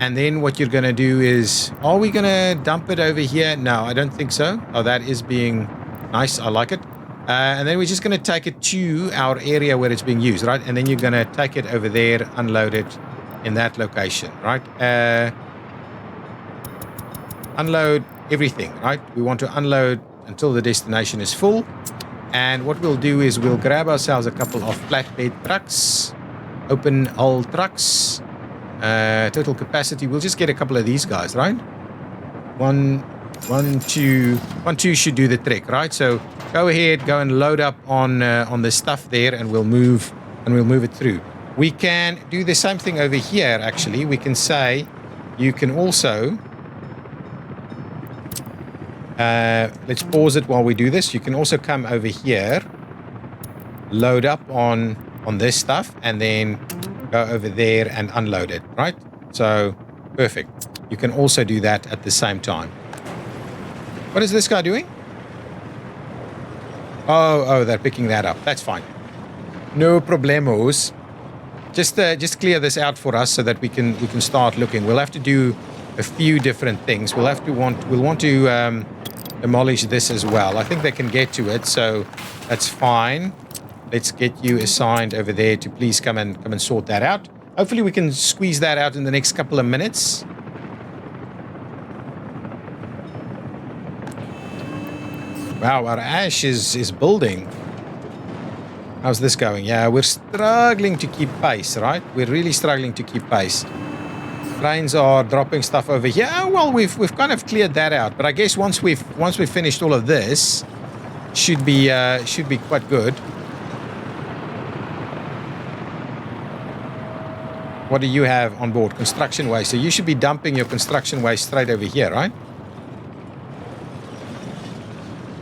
Speaker 1: And then what you're going to do is... Are we going to dump it over here? No, I don't think so. Oh, that is being nice. I like it. And then we're just going to take it to our area where it's being used, right? And then you're going to take it over there, unload it in that location, right? Unload everything, right? We want to unload until the destination is full. And what we'll do is we'll grab ourselves a couple of flatbed trucks, open hull trucks, total capacity. We'll just get a couple of these guys, right? One, two should do the trick, right? So go ahead, go and load up on the stuff there, and we'll move it through. We can do the same thing over here. Actually, we can say you can also let's pause it while we do this. You can also come over here, load up on this stuff, and then go over there and unload it, right? So perfect. You can also do that at the same time. What is this guy doing? Oh, they're picking that up. That's fine. No problemos. Just clear this out for us so that we can start looking. We'll have to do a few different things. We'll want to demolish this as well. I think they can get to it, so that's fine. Let's get you assigned over there to please come and sort that out. Hopefully we can squeeze that out in the next couple of minutes. Wow, our ash is building. How's this going? Yeah, we're struggling to keep pace, right? We're really struggling to keep pace. Trains are dropping stuff over here. Oh, well, we've kind of cleared that out. But I guess once we've finished all of this, should be quite good. What do you have on board? Construction waste. So you should be dumping your construction waste straight over here, right?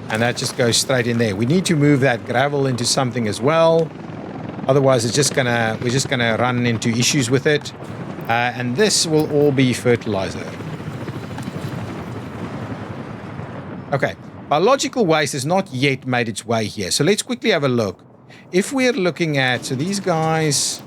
Speaker 1: And that just goes straight in there. We need to move that gravel into something as well. Otherwise, we're just gonna run into issues with it. And this will all be fertilizer. Okay. Biological waste has not yet made its way here. So let's quickly have a look. If we're looking at... So these guys...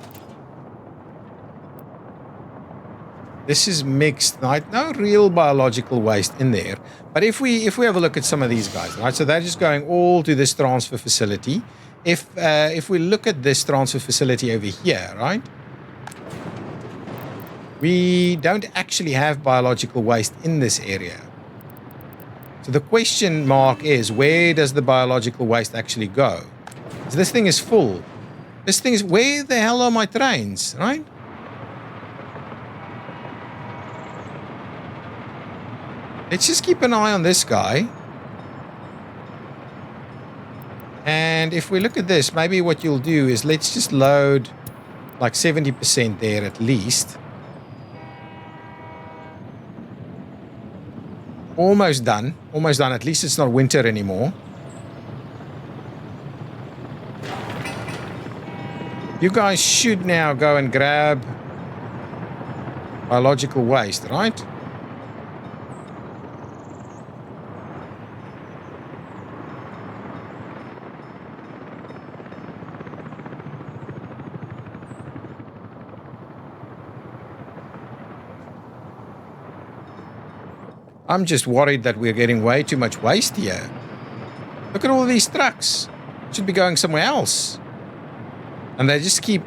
Speaker 1: This is mixed, right? No real biological waste in there. But if we have a look at some of these guys, right? So they're just going all to this transfer facility. If we look at this transfer facility over here, right? We don't actually have biological waste in this area. So the question mark is, where does the biological waste actually go? So this thing is full. This thing is, where the hell are my trains, right? Let's just keep an eye on this guy. And if we look at this, maybe what you'll do is let's just load like 70% there at least. Almost done. Almost done. At least it's not winter anymore. You guys should now go and grab biological waste, right? I'm just worried that we're getting way too much waste here. Look at all these trucks. Should be going somewhere else. And they just keep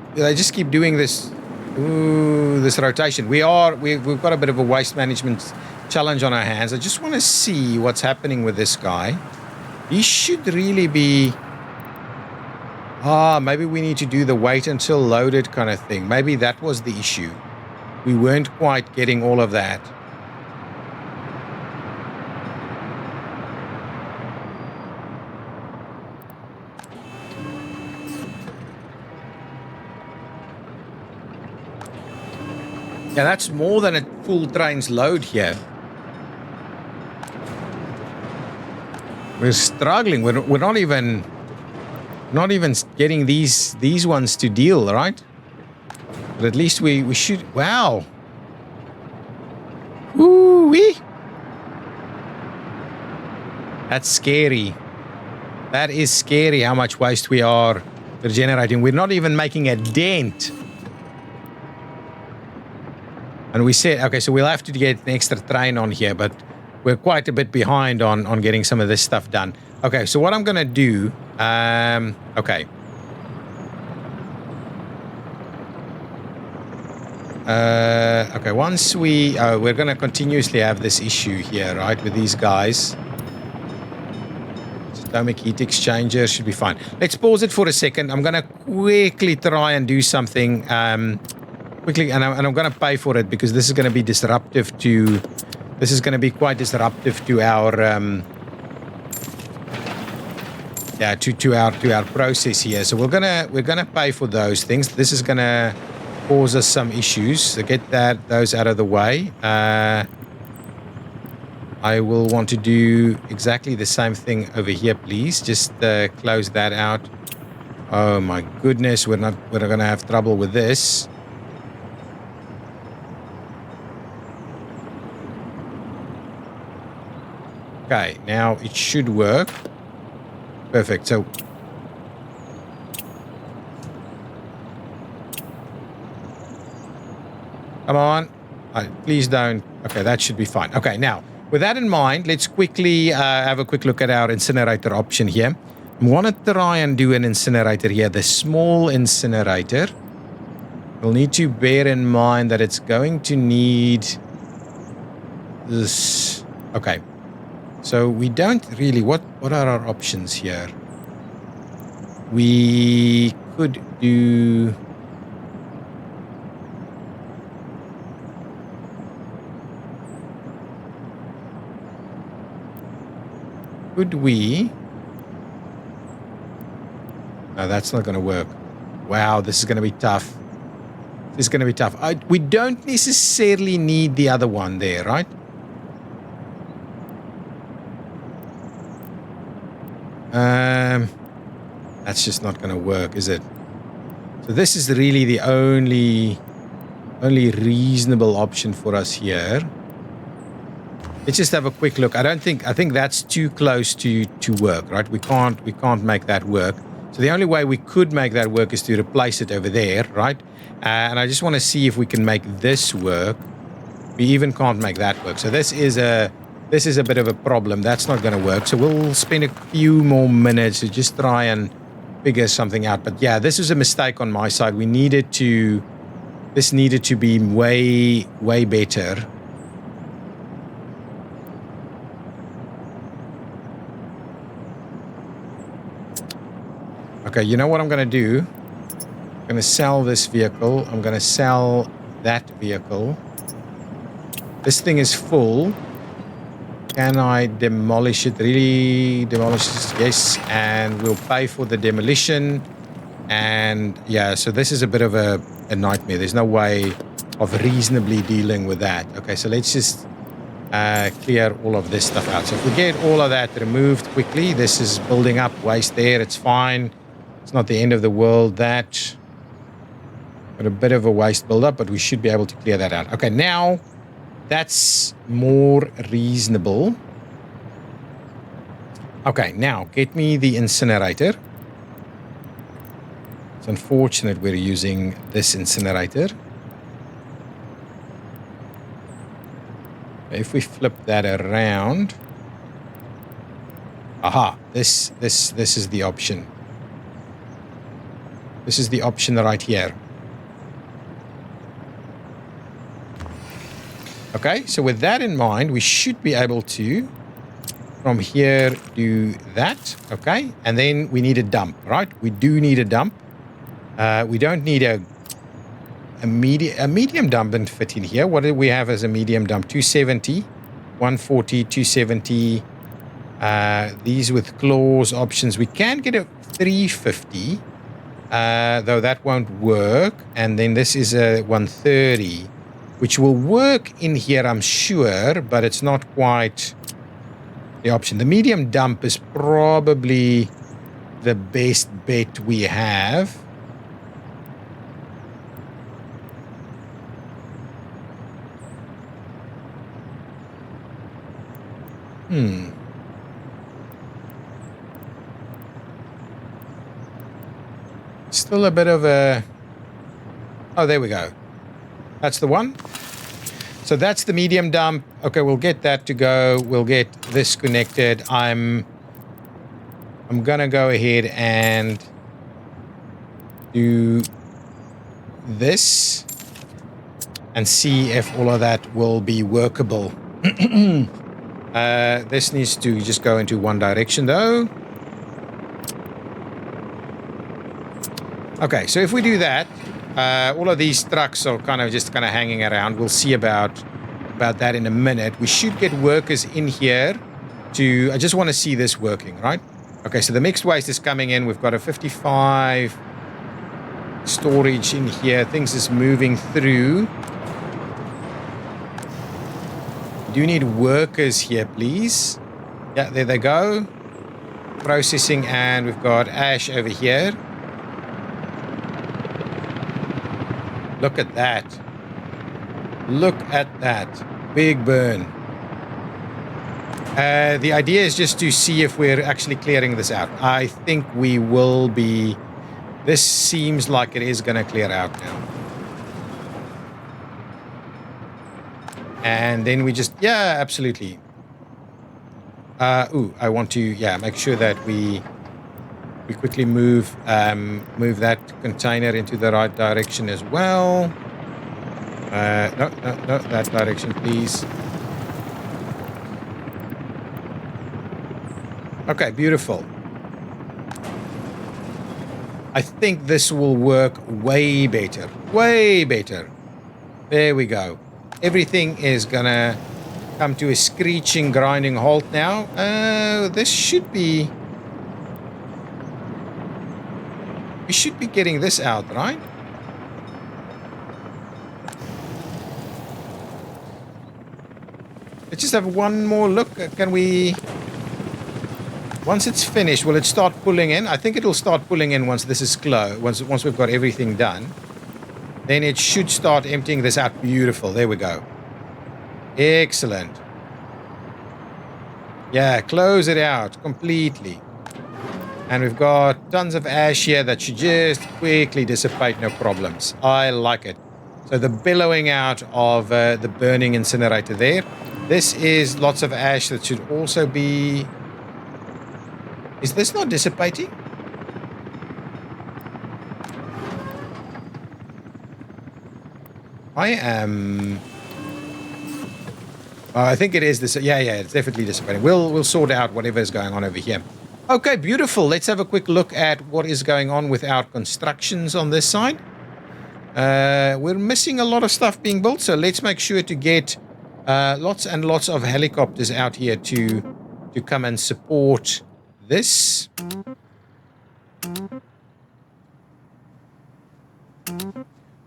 Speaker 1: doing this this rotation. We've got a bit of a waste management challenge on our hands. I just want to see what's happening with this guy. He should really be maybe we need to do the wait until loaded kind of thing. Maybe that was the issue. We weren't quite getting all of that. Yeah, that's more than a full train's load here. We're struggling. We're not even getting these ones to deal, right? But at least we should. Wow. Woo-wee. That's scary. That is scary how much waste we are generating. We're not even making a dent. And we said, okay, so we'll have to get an extra train on here, but we're quite a bit behind on getting some of this stuff done. Okay, so what I'm going to do, okay. Okay, once we're going to continuously have this issue here, right, with these guys. Atomic heat exchanger should be fine. Let's pause it for a second. I'm going to quickly try and do something, quickly, and I'm going to pay for it because this is going to be disruptive to... This is going to be quite disruptive to our... to our process here. So we're gonna pay for those things. This is gonna cause us some issues. So get those out of the way. I will want to do exactly the same thing over here, please. Just close that out. Oh my goodness, we're gonna have trouble with this. Okay, now it should work. Perfect. So come on. Please don't. Okay, that should be fine. Okay, now with that in mind, let's quickly have a quick look at our incinerator option here. I want to try and do an incinerator here, the small incinerator. We'll need to bear in mind that it's going to need this. Okay. So we don't really... What are our options here? We could do... Could we... No, that's not going to work. Wow, this is going to be tough. It's going to be tough. We don't necessarily need the other one there, right? That's just not going to work, is it? So this is really the only reasonable option for us here. Let's just have a quick look. I think that's too close to work, right? We can't make that work. So the only way we could make that work is to replace it over there, right? And I just want to see if we can make this work. We even can't make that work. So this is a bit of a problem. That's not going to work. So we'll spend a few more minutes to just try and figure something out. But yeah, this was a mistake on my side. This needed to be way better. Okay, you know what I'm going to do? I'm going to sell this vehicle. I'm going to sell that vehicle. This thing is full. Can I demolish it? Really demolish this? Yes. And we'll pay for the demolition. And yeah, so this is a bit of a nightmare. There's no way of reasonably dealing with that. Okay, so let's just clear all of this stuff out. So if we get all of that removed quickly, this is building up waste there. It's fine. It's not the end of the world. That got a bit of a waste buildup, but we should be able to clear that out. Okay, now that's more reasonable. Okay, now get me the incinerator. It's unfortunate we're using this incinerator. If we flip that around, aha, this is the option. This is the option right here. Okay, so with that in mind, we should be able to, from here, do that. Okay, and then we need a dump, right? We do need a dump. We don't need a medium dump and fit in here. What do we have as a medium dump? 270, 140, 270. These with clause options. We can get a 350. Though that won't work. And then this is a 130, which will work in here, I'm sure, but it's not quite the option. The medium dump is probably the best bet we have. Still a bit of a... Oh, there we go. That's the one. So that's the medium dump. Okay, we'll get that to go. We'll get this connected. I'm gonna go ahead and do this and see if all of that will be workable. This needs to just go into one direction though. Okay, so if we do that, all of these trucks are kind of hanging around. We'll see about that in a minute. We should get workers in here to... I just want to see this working, right? Okay, so the mixed waste is coming in. We've got a 55 storage in here. Things is moving through. Do you need workers here, please? Yeah, there they go. Processing, and we've got ash over here. Look at that. Look at that. Big burn. The idea is just to see if we're actually clearing this out. I think we will be. This seems like it is going to clear out now. And then we just... Yeah, absolutely. I want to, make sure that we quickly move that container into the right direction as well. No, that direction, please. Okay, beautiful. I think this will work way better. Way better. There we go. Everything is gonna come to a screeching, grinding halt now. This should be... We should be getting this out, right? Let's just have one more look. Can we... Once it's finished, will it start pulling in? I think it'll start pulling in once this is closed. Once we've got everything done. Then it should start emptying this out. Beautiful. There we go. Excellent. Yeah, close it out completely. And we've got tons of ash here that should just quickly dissipate, no problems. I like it. So the billowing out of the burning incinerator there. This is lots of ash that should also be... Is this not dissipating? I am... I think it is this. Yeah, it's definitely dissipating. We'll sort out whatever is going on over here. Okay, beautiful. Let's have a quick look at what is going on with our constructions on this side. We're missing a lot of stuff being built, so let's make sure to get lots and lots of helicopters out here to come and support this.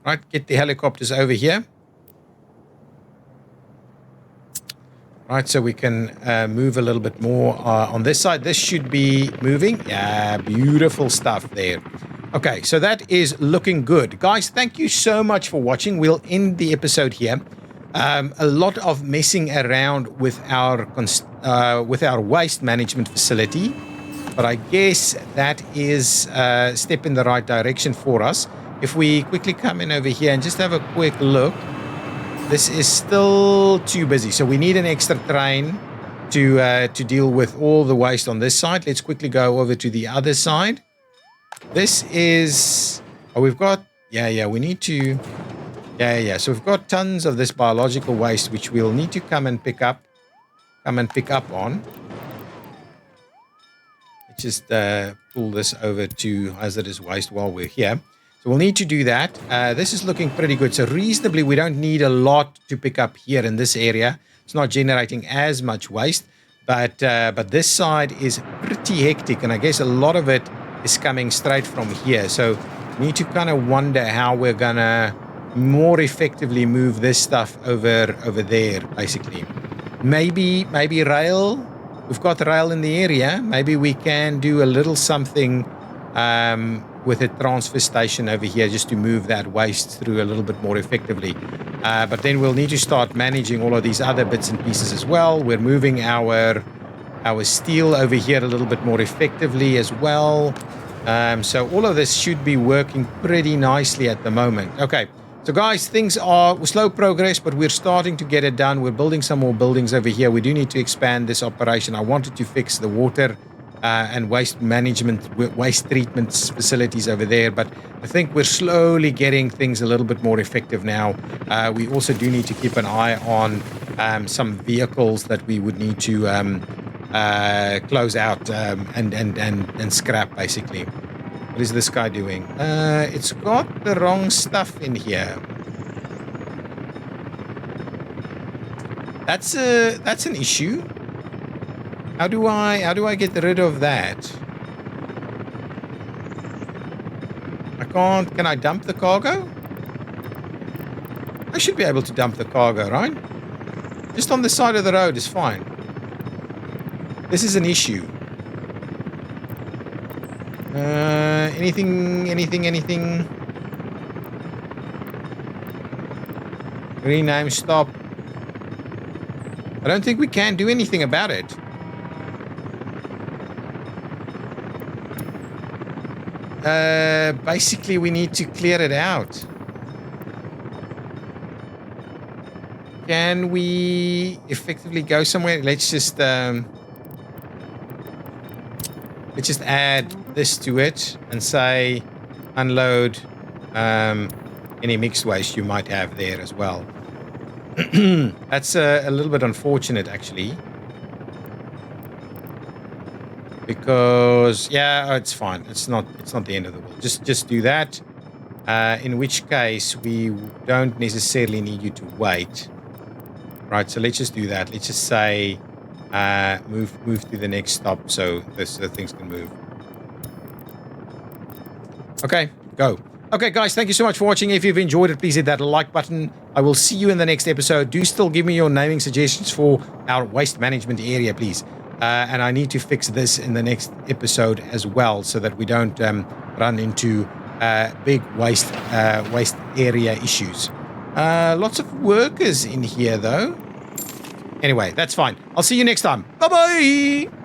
Speaker 1: Right, get the helicopters over here. Right, so we can move a little bit more on this side. This should be moving. Yeah, beautiful stuff there. Okay, so that is looking good. Guys, thank you so much for watching. We'll end the episode here. A lot of messing around with our waste management facility. But I guess that is a step in the right direction for us. If we quickly come in over here and just have a quick look. This is still too busy, so we need an extra train to deal with all the waste on this side. Let's quickly go over to the other side. This is... Oh, we've got... Yeah, we need to... Yeah. So we've got tons of this biological waste, which we'll need to come and pick up on. Let's just pull this over to hazardous waste while we're here. So we'll need to do that. This is looking pretty good. So reasonably, we don't need a lot to pick up here in this area. It's not generating as much waste, but this side is pretty hectic, and I guess a lot of it is coming straight from here. So we need to kind of wonder how we're gonna more effectively move this stuff over there, basically. Maybe rail. We've got rail in the area. Maybe we can do a little something with a transfer station over here just to move that waste through a little bit more effectively. But then we'll need to start managing all of these other bits and pieces as well. We're moving our steel over here a little bit more effectively as well. So all of this should be working pretty nicely at the moment. Okay, so guys, things are slow progress, but we're starting to get it done. We're building some more buildings over here. We do need to expand this operation. I wanted to fix the water and waste management, waste treatment facilities over there, but I think we're slowly getting things a little bit more effective now. We also do need to keep an eye on some vehicles that we would need to close out and scrap, basically. What is this guy doing? It's got the wrong stuff in here. That's an issue. How do I get rid of that? I can't. Can I dump the cargo? I should be able to dump the cargo, right? Just on the side of the road is fine. This is an issue. Anything? Rename, stop. I don't think we can do anything about it. Basically, we need to clear it out. Can we effectively go somewhere? Let's just add this to it and say unload any mixed waste you might have there as well. That's a little bit unfortunate, actually. Because, yeah, it's fine. It's not the end of the world. Just do that. In which case, we don't necessarily need you to wait. Right, so let's just do that. Let's just say move to the next stop so things can move. Okay, go. Okay, guys, thank you so much for watching. If you've enjoyed it, please hit that like button. I will see you in the next episode. Do still give me your naming suggestions for our waste management area, please. And I need to fix this in the next episode as well, so that we don't run into big waste area issues. Lots of workers in here, though. Anyway, that's fine. I'll see you next time. Bye-bye!